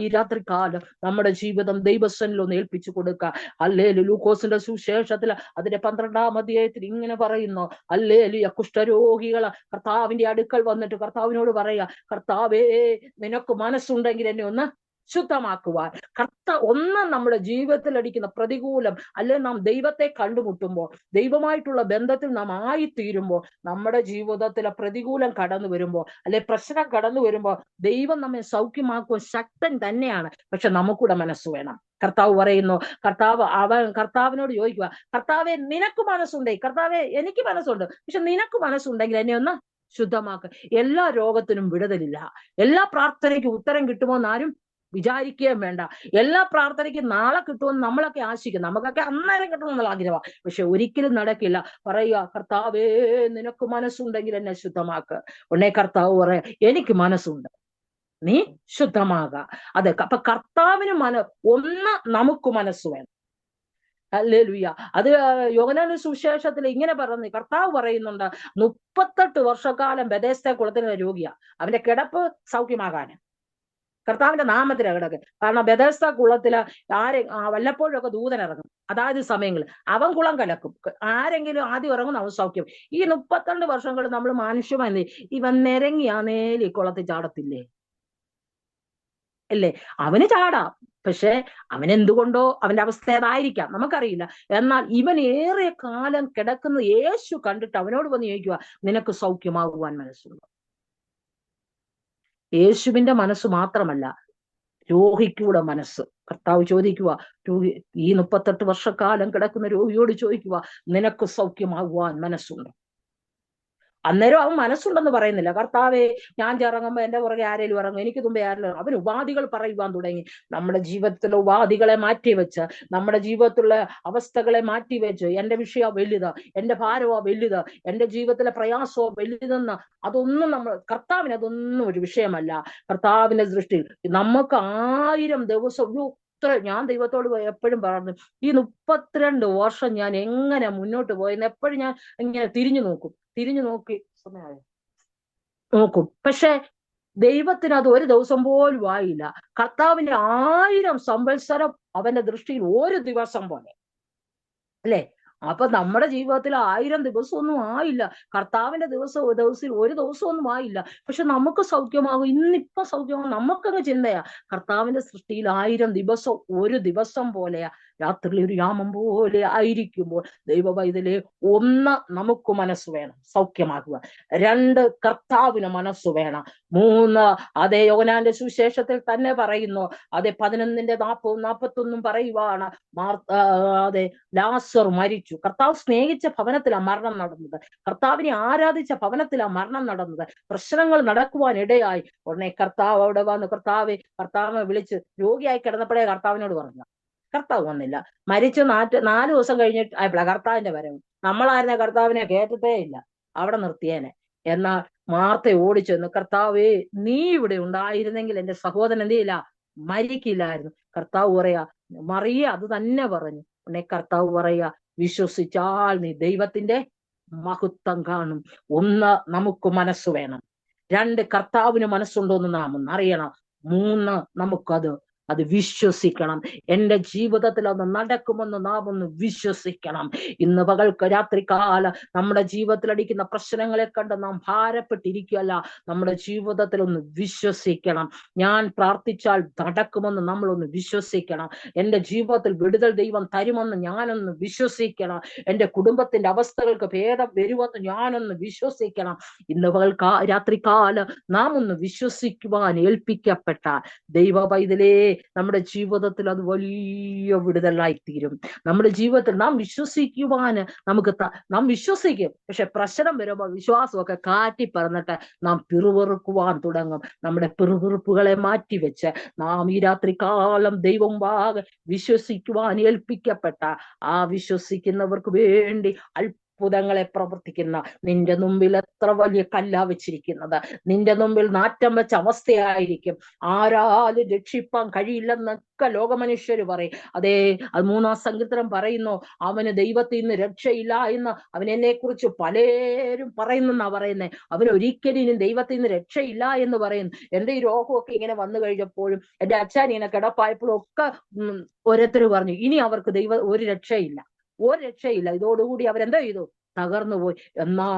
ഈ രാത്രികാലം നമ്മുടെ ജീവിതം ദൈവസനിലൊന്ന് ഏൽപ്പിച്ചു കൊടുക്കുക. ഹല്ലേലൂയ. ലൂക്കോസിന്റെ സുവിശേഷത്തിൽ അതിന്റെ 12-ാം അധ്യായത്തിൽ ഇങ്ങനെ പറയുന്നു, ഹല്ലേലൂയ, കുഷ്ഠരോഗികള് കർത്താവിന്റെ അടുക്കൽ വന്നിട്ട് കർത്താവിനോട് പറയാ, കർത്താവേ നിനക്ക് മനസ്സുണ്ടെങ്കിൽ എന്നെ ഒന്ന് ശുദ്ധമാക്കുവാൻ ഒന്ന് നമ്മുടെ ജീവിതത്തിൽ അടിക്കുന്ന പ്രതികൂലം, അല്ലെങ്കിൽ നാം ദൈവത്തെ കണ്ടുമുട്ടുമ്പോൾ, ദൈവമായിട്ടുള്ള ബന്ധത്തിൽ നാം ആയിത്തീരുമ്പോൾ, നമ്മുടെ ജീവിതത്തിലെ പ്രതികൂലം കടന്നു വരുമ്പോൾ, അല്ലെ പ്രശ്നം കടന്നു വരുമ്പോൾ, ദൈവം നമ്മെ സൗഖ്യമാക്കുവാൻ ശക്തൻ തന്നെയാണ്. പക്ഷെ നമുക്കൂടെ മനസ്സ് വേണം. കർത്താവ് പറയുന്നു, കർത്താവിനോട് ചോദിക്കുക, കർത്താവെ നിനക്ക് മനസ്സുണ്ടേ, കർത്താവെ എനിക്ക് മനസ്സുണ്ട്, പക്ഷെ നിനക്ക് മനസ്സുണ്ടെങ്കിൽ എന്നെ ഒന്ന് ശുദ്ധമാക്കുക. എല്ലാ രോഗത്തിനും വിടുതലില്ല. എല്ലാ പ്രാർത്ഥനയ്ക്കും ഉത്തരം കിട്ടുമോ എന്നാരും വിചാരിക്കുകയും വേണ്ട. എല്ലാ പ്രാർത്ഥനയ്ക്കും നാളെ കിട്ടുമെന്ന് നമ്മളൊക്കെ ആശിക്കും. നമുക്കൊക്കെ അന്നേരം കിട്ടണമെന്നുള്ള ആഗ്രഹമാണ്. പക്ഷെ ഒരിക്കലും നടക്കില്ല. പറയുക, കർത്താവേ നിനക്ക് മനസ്സുണ്ടെങ്കിൽ എന്നെ ശുദ്ധമാക്കുക. ഉടനെ കർത്താവ് പറയാ, എനിക്ക് മനസ്സുണ്ട്, നീ ശുദ്ധമാക. അതെ, അപ്പൊ കർത്താവിന് ഒന്ന് നമുക്ക് മനസ്സ് വേണം. ഹല്ലേലൂയ. അത് യോഹന്നാന്റെ സുവിശേഷത്തിൽ ഇങ്ങനെ പറഞ്ഞു, കർത്താവ് പറയുന്നുണ്ട്, 38 വർഷക്കാലം ബെഥേസ്ദ കുളത്തിന് രോഗിയാ. അവന്റെ കിടപ്പ് സൗഖ്യമാകാന് കർത്താവിന്റെ നാമത്തിലാണ് കിടക്ക്. കാരണം ബെഥേസ്ദ കുളത്തില് വല്ലപ്പോഴൊക്കെ ദൂതൻ ഇറങ്ങും. അതായത് സമയങ്ങളിൽ അവൻ കുളം കലക്കും. ആരെങ്കിലും ആദ്യം ഇറങ്ങും, അവൻ സൗഖ്യം. ഈ 32 വർഷങ്ങൾ നമ്മൾ മനുഷ്യമാനെ, ഇവൻ നിരങ്ങിയാന്നേലി കുളത്തിൽ ചാടത്തില്ലേ? അല്ലേ? അവന് ചാടാം, പക്ഷെ അവൻ എന്തുകൊണ്ടോ അവന്റെ അവസ്ഥ അതായിരിക്കാം, നമുക്കറിയില്ല. എന്നാൽ ഇവൻ ഏറെ കാലം കിടക്കുന്ന യേശു കണ്ടിട്ട് അവനോട് വന്ന് ചോദിക്കുക, നിനക്ക് സൗഖ്യമാകുവാൻ മനസ്സുണ്ടോ? യേശുവിന്റെ മനസ്സ് മാത്രമല്ല, രോഗിക്കൂടെ മനസ്സ്. കർത്താവ് ചോദിക്കുക, ഈ 38 വർഷക്കാലം കിടക്കുന്ന രോഗിയോട് ചോദിക്കുക, നിനക്ക് സൗഖ്യമാകുവാൻ മനസ്സുണ്ടോ? അന്നേരം അവൻ മനസ്സുണ്ടെന്ന് പറയുന്നില്ല. കർത്താവെ ഞാൻ ഇറങ്ങുമ്പോ എന്റെ പുറകെ ആരെങ്കിലും ഇറങ്ങും, എനിക്ക് മുമ്പേ ആരെങ്കിലും. അവൻ ഉപാധികൾ പറയുവാൻ തുടങ്ങി. നമ്മുടെ ജീവിതത്തിലെ ഉപാധികളെ മാറ്റിവെച്ച്, നമ്മുടെ ജീവിതത്തിലുള്ള അവസ്ഥകളെ മാറ്റിവെച്ച്, എന്റെ വിഷയ വലുത്, എന്റെ ഭാരമോ വലുത്, എന്റെ ജീവിതത്തിലെ പ്രയാസമോ വലുതെന്ന് അതൊന്നും കർത്താവിന് അതൊന്നും ഒരു വിഷയമല്ല. കർത്താവിന്റെ ദൃഷ്ടിയിൽ നമുക്ക് 1000 ദിവസം ഞാൻ ദൈവത്തോട് എപ്പോഴും പറഞ്ഞു, ഈ 32 വർഷം ഞാൻ എങ്ങനെ മുന്നോട്ട് പോയെന്ന് എപ്പോഴും ഞാൻ ഇങ്ങനെ തിരിഞ്ഞു നോക്കി നോക്കും. പക്ഷെ ദൈവത്തിന് അത് ഒരു ദിവസം പോലും ആയില്ല. കർത്താവിന്റെ 1000 സംവത്സരം അവന്റെ ദൃഷ്ടിയിൽ ഒരു ദിവസം പോലെ, അല്ലെ? അപ്പൊ നമ്മുടെ ജീവിതത്തിൽ 1000 ദിവസമൊന്നും ആയില്ല. കർത്താവിന്റെ ദിവസത്തിൽ ഒരു ദിവസമൊന്നും ആയില്ല. പക്ഷെ നമുക്ക് സൗഖ്യമാകും, ഇന്നിപ്പൊ സൗഖ്യമാകും. നമുക്കങ്ങ് ചിന്തയാ, കർത്താവിന്റെ സൃഷ്ടിയിൽ 1000 ദിവസം ഒരു ദിവസം പോലെയാ. രാത്രിയിൽ ഒരു യാമം പോലെ ആയിരിക്കുമ്പോൾ ദൈവ പൈതലേ, ഒന്ന് നമുക്ക് മനസ്സ് വേണം സൗഖ്യമാക്കുക. 2 കർത്താവിന് മനസ്സ് വേണം. 3 അതേ യോഹന്നാന്റെ സുവിശേഷത്തിൽ തന്നെ പറയുന്നു, അതേ 11ന്റെ 40-41 പറയുവാണ്, അതെ ലാസർ മരിച്ചു. കർത്താവ് സ്നേഹിച്ച ഭവനത്തിലാണ് മരണം നടന്നത്. കർത്താവിനെ ആരാധിച്ച ഭവനത്തിലാണ് മരണം നടന്നത്. പ്രശ്നങ്ങൾ നടക്കുവാൻ ഇടയായി. ഉടനെ കർത്താവ് അവിടെ വന്ന് കർത്താവിനെ വിളിച്ച് രോഗിയായി കിടന്നപ്പോഴേ കർത്താവിനോട് പറഞ്ഞു. കർത്താവ് വന്നില്ല. മരിച്ചു 4 ദിവസം കഴിഞ്ഞിട്ട് ആയപ്പോഴാ കർത്താവിന്റെ വരവ്. നമ്മളായിരുന്ന കർത്താവിനെ കേട്ടത്തേ ഇല്ല, അവിടെ നിർത്തിയേനെ. എന്നാൽ മാർത്ത ഓടിച്ചെന്ന്, കർത്താവേ നീ ഇവിടെ ഉണ്ടായിരുന്നെങ്കിൽ എന്റെ സഹോദരൻ എന്ത് ചെയ്യില്ല, മരിക്കില്ലായിരുന്നു. കർത്താവ് പറയാ, മറിയ അത് തന്നെ പറഞ്ഞു. ഉടനെ കർത്താവ് പറയാ, വിശ്വസിച്ചാൽ നീ ദൈവത്തിന്റെ മഹത്വം കാണും. 1 നമുക്ക് മനസ്സ് വേണം. 2 കർത്താവിന് മനസ്സുണ്ടോന്ന് നാം അറിയണം. 3 അത് വിശ്വസിക്കണം. എന്റെ ജീവിതത്തിൽ അത് നടക്കുമെന്ന് നാം ഒന്ന് വിശ്വസിക്കണം. ഇന്ന് രാത്രികാല നമ്മുടെ ജീവിതത്തിൽ അടിക്കുന്ന പ്രശ്നങ്ങളെ കണ്ട് നാം ഭാരപ്പെട്ടിരിക്കുകയല്ല, നമ്മുടെ ജീവിതത്തിൽ ഒന്ന് വിശ്വസിക്കണം. ഞാൻ പ്രാർത്ഥിച്ചാൽ നടക്കുമെന്ന് നമ്മളൊന്ന് വിശ്വസിക്കണം. എന്റെ ജീവിതത്തിൽ വിടുതൽ ദൈവം തരുമെന്ന് ഞാനൊന്ന് വിശ്വസിക്കണം. എന്റെ കുടുംബത്തിന്റെ അവസ്ഥകൾക്ക് ഭേദം വരുമെന്ന് ഞാനൊന്ന് വിശ്വസിക്കണം. ഇന്ന് രാത്രികാല നാം ഒന്ന് വിശ്വസിക്കുവാൻ ഏൽപ്പിക്കപ്പെട്ടാൽ ദൈവ പൈതലേ, നമ്മുടെ ജീവിതത്തിൽ അത് വലിയ വിടുതലായിത്തീരും. നമ്മുടെ ജീവിതത്തിൽ നാം വിശ്വസിക്കുവാന് നാം വിശ്വസിക്കും. പക്ഷെ പ്രശ്നം വരുമ്പോൾ വിശ്വാസമൊക്കെ കാറ്റി പറന്നിട്ട് നാം പിറുപിറുക്കുവാൻ തുടങ്ങും. നമ്മുടെ പിറുപിറുപ്പുകളെ മാറ്റിവെച്ച് നാം ഈ രാത്രികാലം ദൈവം വിശ്വസിക്കുവാൻ ഏൽപ്പിക്കപ്പെട്ട ആ വിശ്വസിക്കുന്നവർക്ക് വേണ്ടി അത്ഭുതങ്ങളെ പ്രവർത്തിക്കുന്ന, നിന്റെ മുമ്പിൽ എത്ര വലിയ കല്ലാ വെച്ചിരിക്കുന്നത്, നിന്റെ മുമ്പിൽ നാറ്റം വെച്ച അവസ്ഥയായിരിക്കും. ആരാലും രക്ഷിപ്പാൻ കഴിയില്ലെന്നൊക്കെ ലോകമനുഷ്യര് പറയും. അതേ, അത് 3-ാം സങ്കീർത്തനം പറയുന്നു, അവന് ദൈവത്തിൽ നിന്ന് രക്ഷയില്ല എന്ന് അവൻ എന്നെ കുറിച്ച് പലരും പറയുന്നെന്നാ പറയുന്നേ. അവൻ ഒരിക്കലും ഇനി ദൈവത്തിൽ നിന്ന് രക്ഷയില്ല എന്ന് പറയുന്നു. എന്റെ ഈ രോഗമൊക്കെ ഇങ്ങനെ വന്നു കഴിഞ്ഞപ്പോഴും, എന്റെ അച്ഛൻ ഇങ്ങനെ കിടപ്പായപ്പോഴും ഒക്കെ ഓരോരുത്തർ പറഞ്ഞു, ഇനി അവർക്ക് ഒരു രക്ഷയില്ല. ഇതോടുകൂടി അവരെന്തോ ചെയ്തു, തകർന്നുപോയി. എന്നാ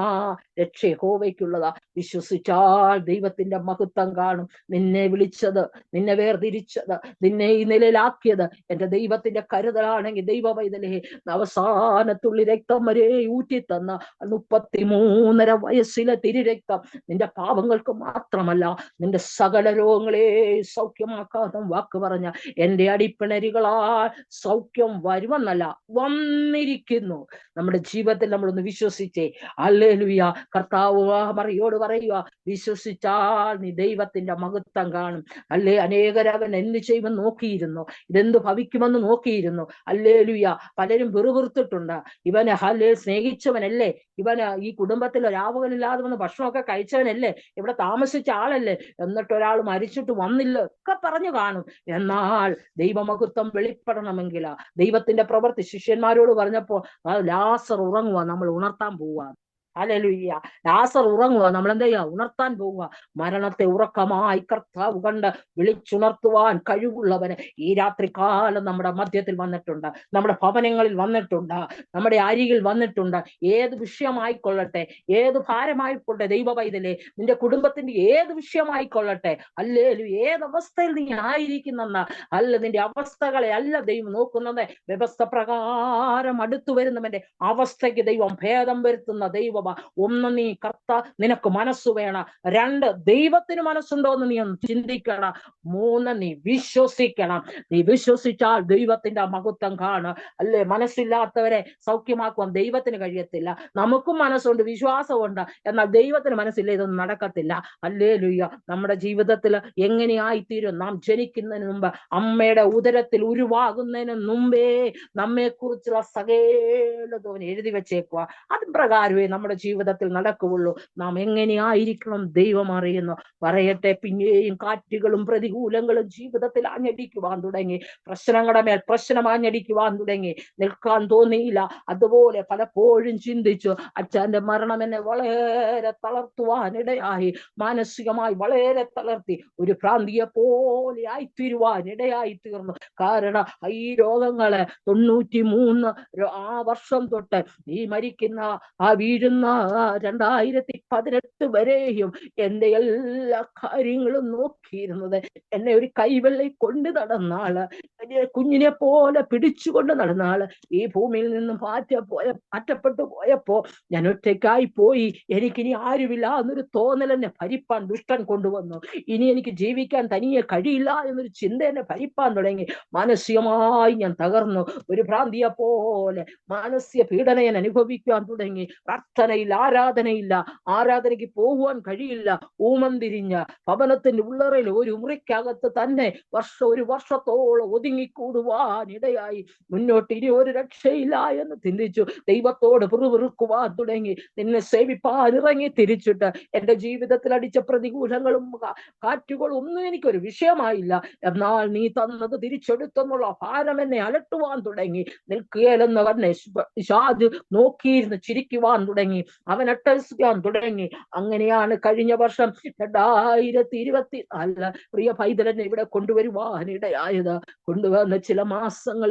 രക്ഷ യഹോവയ്ക്കുള്ളതാ. വിശ്വസിച്ചാൽ ദൈവത്തിന്റെ മഹത്വം കാണും. നിന്നെ വിളിച്ചത്, നിന്നെ വേർതിരിച്ചത്, നിന്നെ ഈ നിലയിലാക്കിയത് എന്റെ ദൈവത്തിന്റെ കരുതലാണെങ്കിൽ ദൈവ പൈതലേ, അവസാനത്തുള്ളി രക്തം വരെ ഊറ്റിത്തന്ന 33.5 വയസ്സിലെ തിരുരക്തം നിന്റെ പാപങ്ങൾക്ക് മാത്രമല്ല, നിന്റെ സകല രോഗങ്ങളെ സൗഖ്യമാക്കാതെ വാക്ക് പറഞ്ഞ എന്റെ അടിപ്പിണരുകളാൽ സൗഖ്യം വരുമെന്നല്ല, വന്നിരിക്കുന്നു. നമ്മുടെ ജീവിതത്തിൽ നമ്മളൊന്ന് വിശ്വസിച്ചേ. ഹല്ലേലൂയ. കർത്താവ് മറിയോട് പറയുക, വിശ്വസിച്ചാൽ നീ ദൈവത്തിന്റെ മഹത്വം കാണും. അല്ലേ, അനേകരവൻ എന്ത് ചെയ്യുമെന്ന് നോക്കിയിരുന്നു, ഇതെന്ത് ഭവിക്കുമെന്ന് നോക്കിയിരുന്നു. ഹല്ലേലൂയ. പലരും വെറുതെറുത്തിട്ടുണ്ട്. ഇവനെ സ്നേഹിച്ചവനല്ലേ, ഇവന് ഈ കുടുംബത്തിൽ രാവുകളില്ലാതെ വന്ന് ഭക്ഷണമൊക്കെ കഴിച്ചവനല്ലേ, ഇവിടെ താമസിച്ച ആളല്ലേ, എന്നിട്ട് ഒരാൾ മരിച്ചിട്ട് വന്നില്ല ഒക്കെ പറഞ്ഞു കാണും. എന്നാൽ ദൈവമഹത്വം വെളിപ്പെടണമെങ്കിൽ ദൈവത്തിന്റെ പ്രവൃത്തി ശിഷ്യന്മാരോട് പറഞ്ഞപ്പോ ലാസർ ഉറങ്ങുക, നമ്മൾ ഉണർത്താൻ പോവുക. ഹല്ലേലൂയ. ലാസർ ഉറങ്ങുക, നമ്മൾ എന്താ ചെയ്യുക? ഉണർത്താൻ പോവുക. മരണത്തെ ഉറക്കമായി കർത്താവ് കണ്ട് വിളിച്ചുണർത്തുവാൻ കഴിവുള്ളവന് ഈ രാത്രികാലം നമ്മുടെ മധ്യത്തിൽ വന്നിട്ടുണ്ട്, നമ്മുടെ ഭവനങ്ങളിൽ വന്നിട്ടുണ്ട്, നമ്മുടെ അരികിൽ വന്നിട്ടുണ്ട്. ഏത് വിഷയമായിക്കൊള്ളട്ടെ, ഏത് ഭാരമായിക്കൊള്ളട്ടെ, ദൈവ പൈതലേ, നിന്റെ കുടുംബത്തിന്റെ ഏത് വിഷയമായിക്കൊള്ളട്ടെ, ഹല്ലേലൂയ, ഏതവസ്ഥയിൽ നീ ആയിരിക്കുന്നെന്ന് അല്ല, നിന്റെ അവസ്ഥകളെ അല്ല ദൈവം നോക്കുന്നത്, വ്യവസ്ഥ പ്രകാരം അടുത്തു വരുന്നവന്റെ അവസ്ഥയ്ക്ക് ദൈവം ഭേദം വരുത്തുന്ന ദൈവം. ഒന്ന്, നീ നിനക്ക് മനസ്സ് വേണം. 2, ദൈവത്തിന് മനസ്സുണ്ടോ എന്ന് നീ ഒന്ന് ചിന്തിക്കണം. 3, നീ വിശ്വസിക്കണം. നീ വിശ്വസിച്ചാൽ ദൈവത്തിന്റെ മഹത്വം കാണും. അല്ലേ, മനസ്സില്ലാത്തവരെ സൗഖ്യമാക്കുവാൻ ദൈവത്തിന് കഴിയത്തില്ല. നമുക്കും മനസ്സുണ്ട്, വിശ്വാസമുണ്ട്, എന്നാൽ ദൈവത്തിന് മനസ്സില്ല, ഇതൊന്നും നടക്കത്തില്ല. ഹല്ലേലൂയ. നമ്മുടെ ജീവിതത്തിൽ എങ്ങനെയായിത്തീരും? നാം ജനിക്കുന്നതിന് മുമ്പ്, അമ്മയുടെ ഉദരത്തിൽ ഉരുവാകുന്നതിന് മുമ്പേ നമ്മെക്കുറിച്ചുള്ള സകലതും എഴുതി വെച്ചേക്കുക. അത് പ്രകാരമേ നമ്മുടെ ജീവിതത്തിൽ നടക്കുകയുള്ളൂ. നാം എങ്ങനെയായിരിക്കണം ദൈവം അറിയുന്നു. പറയട്ടെ, പിന്നെയും കാറ്റുകളും പ്രതികൂലങ്ങളും ജീവിതത്തിൽ ആഞ്ഞടിക്കുവാൻ തുടങ്ങി. പ്രശ്നങ്ങളുടെ മേൽ പ്രശ്നം ആഞ്ഞടിക്കുവാൻ തുടങ്ങി. നിൽക്കാൻ തോന്നിയില്ല. അതുപോലെ പലപ്പോഴും ചിന്തിച്ചു, അച്ഛന്റെ മരണം എന്നെ വളരെ തളർത്തുവാനിടയായി, മാനസികമായി വളരെ തളർത്തി, ഒരു ഭ്രാന്തിയെ പോലെ ആയിത്തീരുവാനിടയായി തീർന്നു. കാരണം ഈ രോഗങ്ങള് 93 ആ വർഷം തൊട്ട് ഈ മരിക്കുന്ന വീഴുന്ന 2018 വരെയും എന്റെ എല്ലാ കാര്യങ്ങളും നോക്കിയിരുന്നത്, എന്നെ ഒരു കൈവെള്ളി കൊണ്ട് നടന്നാള്, കുഞ്ഞിനെ പോലെ പിടിച്ചുകൊണ്ട് നടന്നാള് ഈ ഭൂമിയിൽ നിന്നും മാറ്റപ്പെട്ടു പോയപ്പോ ഞാൻ ഒറ്റയ്ക്കായി പോയി. എനിക്കിനി ആരുമില്ല എന്നൊരു തോന്നൽ എന്നെ ഭരിപ്പാൻ ദുഷ്ടൻ കൊണ്ടുവന്നു. ഇനി എനിക്ക് ജീവിക്കാൻ തനിയെ കഴിയില്ല എന്നൊരു ചിന്ത എന്നെ ഭരിപ്പാൻ തുടങ്ങി. മാനസികമായി ഞാൻ തകർന്നു. ഒരു ഭ്രാന്തിയെ പോലെ മാനസിക പീഡന ഞാൻ അനുഭവിക്കാൻ തുടങ്ങി. പ്രാർത്ഥനയില്ല, ആരാധനയ്ക്ക് പോകുവാൻ കഴിയില്ല. ഊമന്തിരിഞ്ഞ ഭവനത്തിന്റെ ഉള്ളറയിൽ ഒരു മുറിക്കകത്ത് തന്നെ ഒരു വർഷത്തോളം ഒതുങ്ങിക്കൂടുവാൻ ഇടയായി. മുന്നോട്ട് ഇനി ഒരു രക്ഷയില്ല എന്ന് ചിന്തിച്ചു. ദൈവത്തോട് പിറുപിറുക്കുവാൻ തുടങ്ങി. നിന്നെ സേവിപ്പാൻ ഇറങ്ങി തിരിച്ചിട്ട് എന്റെ ജീവിതത്തിൽ അടിച്ച പ്രതികൂലങ്ങളും കാറ്റുകളും ഒന്നും എനിക്കൊരു വിഷയമായില്ല. എന്നാൽ നീ തന്നത് തിരിച്ചെടുത്തെന്നുള്ള ഭാരം എന്നെ അലട്ടുവാൻ തുടങ്ങി. നിൽക്കുകയെന്ന് പറഞ്ഞ് നോക്കിയിരുന്ന് ചിരിക്കുവാൻ തുടങ്ങി. അവൻ അട്ടഹസിക്കാൻ തുടങ്ങി. അങ്ങനെയാണ് കഴിഞ്ഞ വർഷം 2024 പ്രിയ പൈതലിനെ ഇവിടെ കൊണ്ടുവരുവാനിടയായത്. കൊണ്ടുവന്ന ചില മാസങ്ങൾ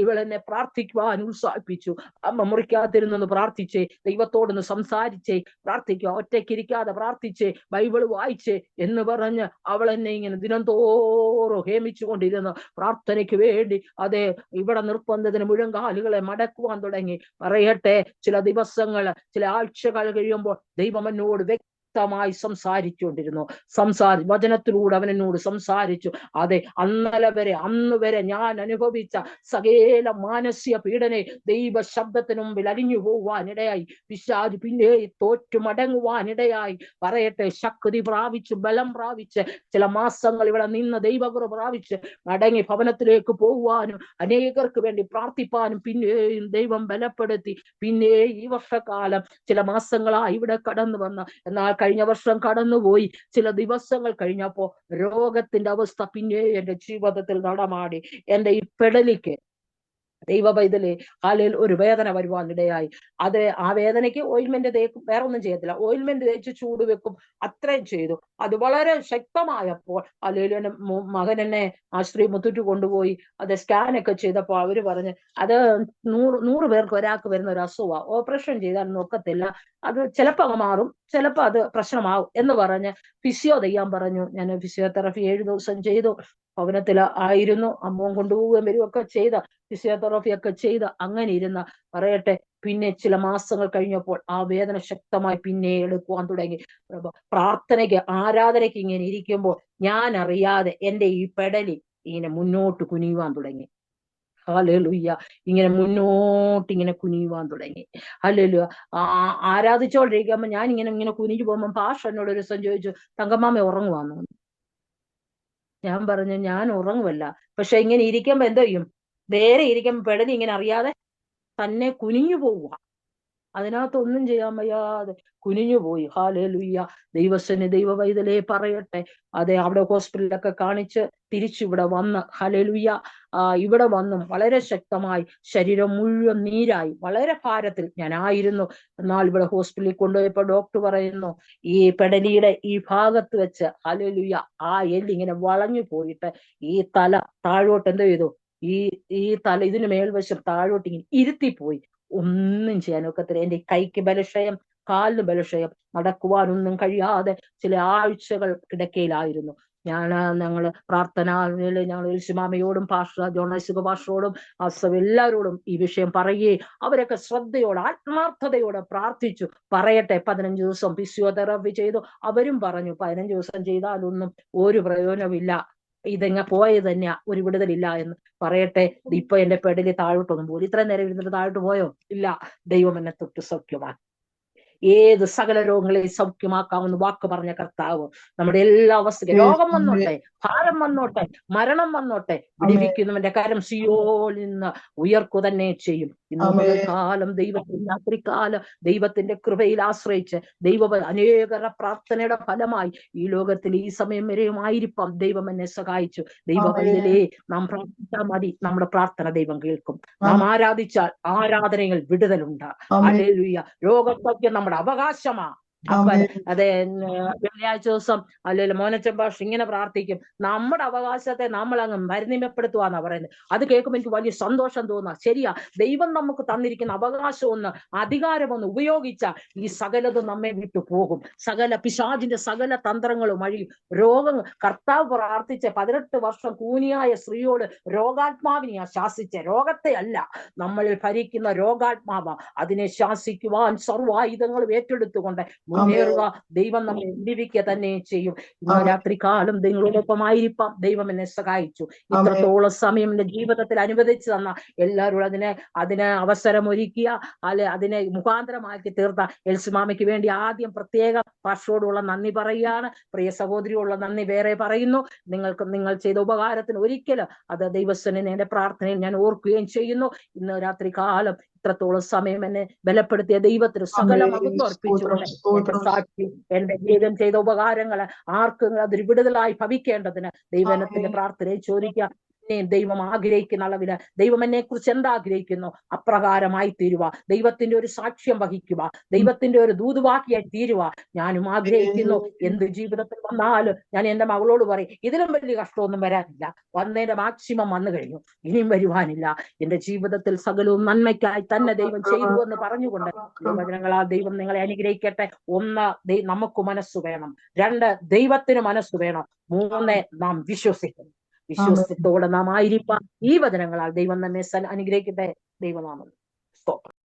ഇവളെന്നെ പ്രാർത്ഥിക്കുവാൻ ഉത്സാഹിപ്പിച്ചു. അമ്മ മുറിക്കാതിരുന്നൊന്ന് പ്രാർത്ഥിച്ചേ, ദൈവത്തോടൊന്ന് സംസാരിച്ചേ, പ്രാർത്ഥിക്കുക, ഒറ്റയ്ക്കിരിക്കാതെ പ്രാർത്ഥിച്ചേ, ബൈബിൾ വായിച്ചേ എന്ന് പറഞ്ഞ് അവൾ എന്നെ ഇങ്ങനെ ദിനംതോറും ഹേമിച്ചു കൊണ്ടിരുന്നു. പ്രാർത്ഥനയ്ക്ക് വേണ്ടി അതെ ഇവിടെ നിർബന്ധത്തിന് മുഴങ്കാലുകളെ മടക്കുവാൻ തുടങ്ങി. പറയട്ടെ, ചില ദിവസങ്ങൾ, ചില ആഴ്ചകൾ കഴിയുമ്പോൾ ദൈവം എന്നോട് വ്യക്തമായി സംസാരിച്ചുകൊണ്ടിരുന്നു. വചനത്തിലൂടെ അവൻ എന്നോട് സംസാരിച്ചു. അതെ, അന്ന് വരെ ഞാൻ അനുഭവിച്ച സകല മാനസിക പീഡനെ ദൈവ ശബ്ദത്തിന് മുമ്പിൽ അലിഞ്ഞു പോകുവാനിടയായി. പിശാച് പിന്നെ തോറ്റു മടങ്ങുവാനിടയായി. പറയട്ടെ, ശക്തി പ്രാപിച്ച്, ബലം പ്രാപിച്ച്, ചില മാസങ്ങൾ ഇവിടെ നിന്ന് ദൈവകൃപ പ്രാപിച്ച് മടങ്ങി ഭവനത്തിലേക്ക് പോകുവാനും അനേകർക്ക് വേണ്ടി പ്രാർത്ഥിപ്പാനും പിന്നെയും ദൈവം ബലപ്പെടുത്തി. പിന്നെ ഈ വർഷക്കാലം ചില മാസങ്ങളായി ഇവിടെ കടന്നു വന്ന, എന്നാൽ കഴിഞ്ഞ വർഷം കടന്നുപോയി. ചില ദിവസങ്ങൾ കഴിഞ്ഞപ്പോ രോഗത്തിന്റെ അവസ്ഥ പിന്നെ എന്റെ ജീവിതത്തിൽ നടമാടി. എന്റെ ഈ പെടലിക്ക് ദൈവ പൈതലേ, കാലിൽ ഒരു വേദന വരുവാനിടയായി. അത് ആ വേദനയ്ക്ക് ഓയിൽമെന്റ് തേക്കും, വേറെ ഒന്നും ചെയ്യത്തില്ല, ഓയിൽമെന്റ് തേച്ച് ചൂട് വെക്കും, അത്രയും ചെയ്തു. അത് വളരെ ശക്തമായപ്പോൾ അല്ലെങ്കിൽ എന്റെ മകൻ എന്നെ ആശുപത്രി മുത്തൂറ്റ് കൊണ്ടുപോയി അത് സ്കാനൊക്കെ ചെയ്തപ്പോൾ അവര് പറഞ്ഞ് അത് 100 പേർക്ക് ഒരാൾക്ക് വരുന്ന ഒരു അസുഖമാണ്, ഓപ്പറേഷൻ ചെയ്താൽ നോക്കത്തില്ല, അത് ചിലപ്പോൾ അങ്ങ് മാറും, ചിലപ്പോൾ അത് പ്രശ്നമാവും എന്ന് പറഞ്ഞ് ഫിസിയോ ചെയ്യാൻ പറഞ്ഞു. ഞാൻ ഫിസിയോതെറാപ്പി 7 ദിവസം ചെയ്തു. ഭവനത്തിൽ ആയിരുന്നു, അമ്മവും കൊണ്ടുപോവുകയും വരികയൊക്കെ ചെയ്ത, ഫിസിയോതെറാപ്പി ഒക്കെ ചെയ്ത് അങ്ങനെ ഇരുന്ന പറയട്ടെ, പിന്നെ ചില മാസങ്ങൾ കഴിഞ്ഞപ്പോൾ ആ വേദന ശക്തമായി പിന്നെ എടുക്കുവാൻ തുടങ്ങി. പ്രാർത്ഥനയ്ക്ക് ആരാധനയ്ക്ക് ഇങ്ങനെ ഇരിക്കുമ്പോൾ ഞാൻ അറിയാതെ എന്റെ ഈ പെടലി ഇങ്ങനെ മുന്നോട്ട് കുനിയുവാൻ തുടങ്ങി. ഹല്ലേലൂയ. ഇങ്ങനെ മുന്നോട്ട് ഇങ്ങനെ കുനിയുവാൻ തുടങ്ങി. ഹല്ലേലൂയ. ആരാധിച്ചോണ്ടിരിക്കുമ്പോ ഞാൻ ഇങ്ങനെ കുനിഞ്ഞു പോകുമ്പോൾ പാഷ എന്നോട് ഒരു ദിവസം ചോദിച്ചു, തങ്കമ്മാമ ഉറങ്ങുവാന്നു. ഞാൻ പറഞ്ഞു ഞാൻ ഉറങ്ങുമല്ല, പക്ഷെ ഇങ്ങനെ ഇരിക്കുമ്പോ എന്തോ ചെയ്യും, നേരെ ഇരിക്കുമ്പോ പെടലി ഇങ്ങനെ അറിയാതെ തന്നെ കുനിഞ്ഞു പോവുക, അതിനകത്തൊന്നും ചെയ്യാൻ വയ്യാതെ കുനിഞ്ഞു പോയി. ഹല്ലേലൂയ. ദൈവസനെ ദൈവ വൈതലേ പറയട്ടെ, അതെ അവിടെ ഹോസ്പിറ്റലിലൊക്കെ കാണിച്ച് തിരിച്ചിവിടെ വന്ന്, ഹല്ലേലൂയ, ഇവിടെ വന്നും വളരെ ശക്തമായി ശരീരം മുഴുവൻ നീരായി വളരെ ഭാരത്തിൽ ഞാനായിരുന്നു. എന്നാൽ ഇവിടെ ഹോസ്പിറ്റലിൽ കൊണ്ടുപോയപ്പോ ഡോക്ടർ പറയുന്നു, ഈ പെടലിയുടെ ഈ ഭാഗത്ത് വെച്ച് ഹല്ലേലൂയ ആ എല്ലിങ്ങനെ വളഞ്ഞു പോയിട്ട് ഈ തല താഴോട്ട് എന്തോ ചെയ്തു, ഈ ഈ തല ഇതിന് മേൽവശം താഴോട്ട് ഇങ്ങനെ ഇരുത്തിപ്പോയി, ഒന്നും ചെയ്യാൻ ഒക്കത്തില്ല. എന്റെ കൈക്ക് ബലക്ഷയം, കാലിന് ബലക്ഷയം, നടക്കുവാനൊന്നും കഴിയാതെ ചില ആഴ്ചകൾ കിടക്കയിലായിരുന്നു. ഞങ്ങള് പ്രാർത്ഥനയില് ഞങ്ങൾ എൽസിമാമയോടും പാസ്റ്റർ ജോണൈസുക പാസ്റ്ററോടും അസവ് എല്ലാവരോടും ഈ വിഷയം പറയുകയും അവരൊക്കെ ശ്രദ്ധയോടെ ആത്മാർത്ഥതയോടെ പ്രാർത്ഥിച്ചു. പറയട്ടെ, 15 ദിവസം ഫിസിയോതെറാപ്പി ചെയ്തു. അവരും പറഞ്ഞു 15 ദിവസം ചെയ്താലൊന്നും ഒരു പ്രയോജനമില്ല, ഇതെങ്ങ പോയത് തന്നെയാ, ഒരു വിടുതലില്ല എന്ന്. പറയട്ടെ, ഇപ്പൊ എന്റെ പെടലി താഴോട്ടൊന്നും പോലും, ഇത്രയും നേരം ഇരുന്നിട്ട് താഴോട്ട് പോയോ? ഇല്ല. ദൈവം എന്നെ തൊട്ട് സൗഖ്യമാക്കി. ഏത് സകല രോഗങ്ങളെ സൗഖ്യമാക്കാമെന്ന് വാക്ക് പറഞ്ഞ കർത്താവ് നമ്മുടെ എല്ലാ അവസ്ഥയ്ക്കും, രോഗം വന്നോട്ടെ, ഭാരം വന്നോട്ടെ, മരണം വന്നോട്ടെ, വിടിവിക്കുന്നവന്റെ കരം സിയോനിൽ നിന്ന് ഉയർക്കു തന്നെ ചെയ്യും. ഇന്ന് പകൽക്കാലം ദൈവത്തിന്റെ രാത്രികാലം ദൈവത്തിന്റെ കൃപയിൽ ആശ്രയിച്ച് അനേകര പ്രാർത്ഥനയുടെ ഫലമായി ഈ ലോകത്തിൽ ഈ സമയം വരെയും ആയിരിക്കാം ദൈവം എന്നെ സഹായിച്ചു. ദൈവവൈതലേ, നാം പ്രാർത്ഥിച്ചാൽ മതി, നമ്മുടെ പ്രാർത്ഥന ദൈവം കേൾക്കും. നാം ആരാധിച്ചാൽ ആരാധനയിൽ വിടുതലുണ്ട്. ഹല്ലേലൂയ. രോഗസൗഖ്യം നമ്മുടെ അവകാശമാ. അതെ, വെള്ളിയാഴ്ച ദിവസം അല്ലെങ്കിൽ മോനച്ചൻ ഭാഷ ഇങ്ങനെ പ്രാർത്ഥിക്കും, നമ്മുടെ അവകാശത്തെ നമ്മൾ അങ്ങ് മരുന്നിമപ്പെടുത്തുവാന്നാ പറയുന്നത്. അത് കേൾക്കുമ്പോൾ എനിക്ക് വലിയ സന്തോഷം തോന്നുക. ശരിയാ, ദൈവം നമുക്ക് തന്നിരിക്കുന്ന അവകാശം ഒന്ന്, അധികാരം ഒന്ന് ഉപയോഗിച്ചാൽ ഈ സകലതും നമ്മെ വിട്ടു പോകും. സകല പിശാചിന്റെ സകല തന്ത്രങ്ങളും അഴിയും. രോഗങ്ങൾ കർത്താവ് പ്രാർത്ഥിച്ച 18 വർഷം കൂനിയായ സ്ത്രീയോട് രോഗാത്മാവിനെയാ ശാസിച്ച, രോഗത്തെ അല്ല, നമ്മളിൽ ഭരിക്കുന്ന രോഗാത്മാവ. അതിനെ ശാസിക്കുവാൻ സർവായുധങ്ങളും ഏറ്റെടുത്തുകൊണ്ട് മുന്നേറുക. ദൈവം നമ്മെ വിടിവിക്കുക തന്നെ ചെയ്യും. ഇന്ന് രാത്രികാലം നിങ്ങളോടൊപ്പമായിരിക്കാം. ദൈവം എന്നെ സഹായിച്ചു. ഇത്രത്തോളം സമയം എന്റെ ജീവിതത്തിൽ അനുവദിച്ചു തന്ന എല്ലാവരും അതിന് അവസരം ഒരുക്കിയ അതിനെ മുഖാന്തരമാക്കി തീർത്ത എൽസിമാമയ്ക്ക് വേണ്ടി ആദ്യം പ്രത്യേക പാസ്റ്ററോടുള്ള നന്ദി പറയുകയാണ്. പ്രിയ സഹോദരിയോടുള്ള നന്ദി വേറെ പറയുന്നു. നിങ്ങൾ ചെയ്ത ഉപകാരത്തിന് ഒരിക്കലും അത് ദൈവസ്ഥനെ എന്റെ പ്രാർത്ഥനയിൽ ഞാൻ ഓർക്കുകയും ചെയ്യുന്നു. ഇന്ന് രാത്രികാലം ഇത്രത്തോളം സമയം എന്നെ ബലപ്പെടുത്തിയ ദൈവത്തിന് സകല മഹത്വം അർപ്പിച്ചുകൊണ്ട് എന്റെ സാക്ഷി, എന്റെ ദൈവം ചെയ്ത ഉപകാരങ്ങള് ആർക്കും അതൊരു വിടുതലായി ഭവിക്കേണ്ടതിന് ദൈവത്തിന്റെ പ്രാർത്ഥനയിൽ ചോദിക്കുക. ദൈവം ആഗ്രഹിക്കുന്ന അളവില് ദൈവം എന്നെ കുറിച്ച് എന്താഗ്രഹിക്കുന്നു അപ്രകാരമായി തീരുക, ദൈവത്തിന്റെ ഒരു സാക്ഷ്യം വഹിക്കുക, ദൈവത്തിന്റെ ഒരു ദൂതുവാക്കിയായി തീരുക ഞാനും ആഗ്രഹിക്കുന്നു. എന്ത് ജീവിതത്തിൽ വന്നാലും ഞാൻ എന്റെ മകളോട് പറയും, ഇതിലും വലിയ കഷ്ടമൊന്നും വരാനില്ല, വന്നതിന്റെ മാക്സിമം വന്നു കഴിഞ്ഞു, ഇനിയും വരുവാനില്ല. എന്റെ ജീവിതത്തിൽ സകലവും നന്മയ്ക്കായി തന്നെ ദൈവം ചെയ്തു എന്ന് പറഞ്ഞുകൊണ്ട് വചനങ്ങളാൽ ദൈവം നിങ്ങളെ അനുഗ്രഹിക്കട്ടെ. 1, നമുക്ക് മനസ്സ് വേണം. 2, ദൈവത്തിന് മനസ്സ് വേണം. 3, നാം വിശ്വസിക്കണം. വിശ്വാസത്തോടെ നാം ആയിരിക്കാം. ഈ വചനങ്ങളാൽ ദൈവം നമ്മെ അനുഗ്രഹിക്കട്ടെ. ദൈവനാമം സ്തോത്രം.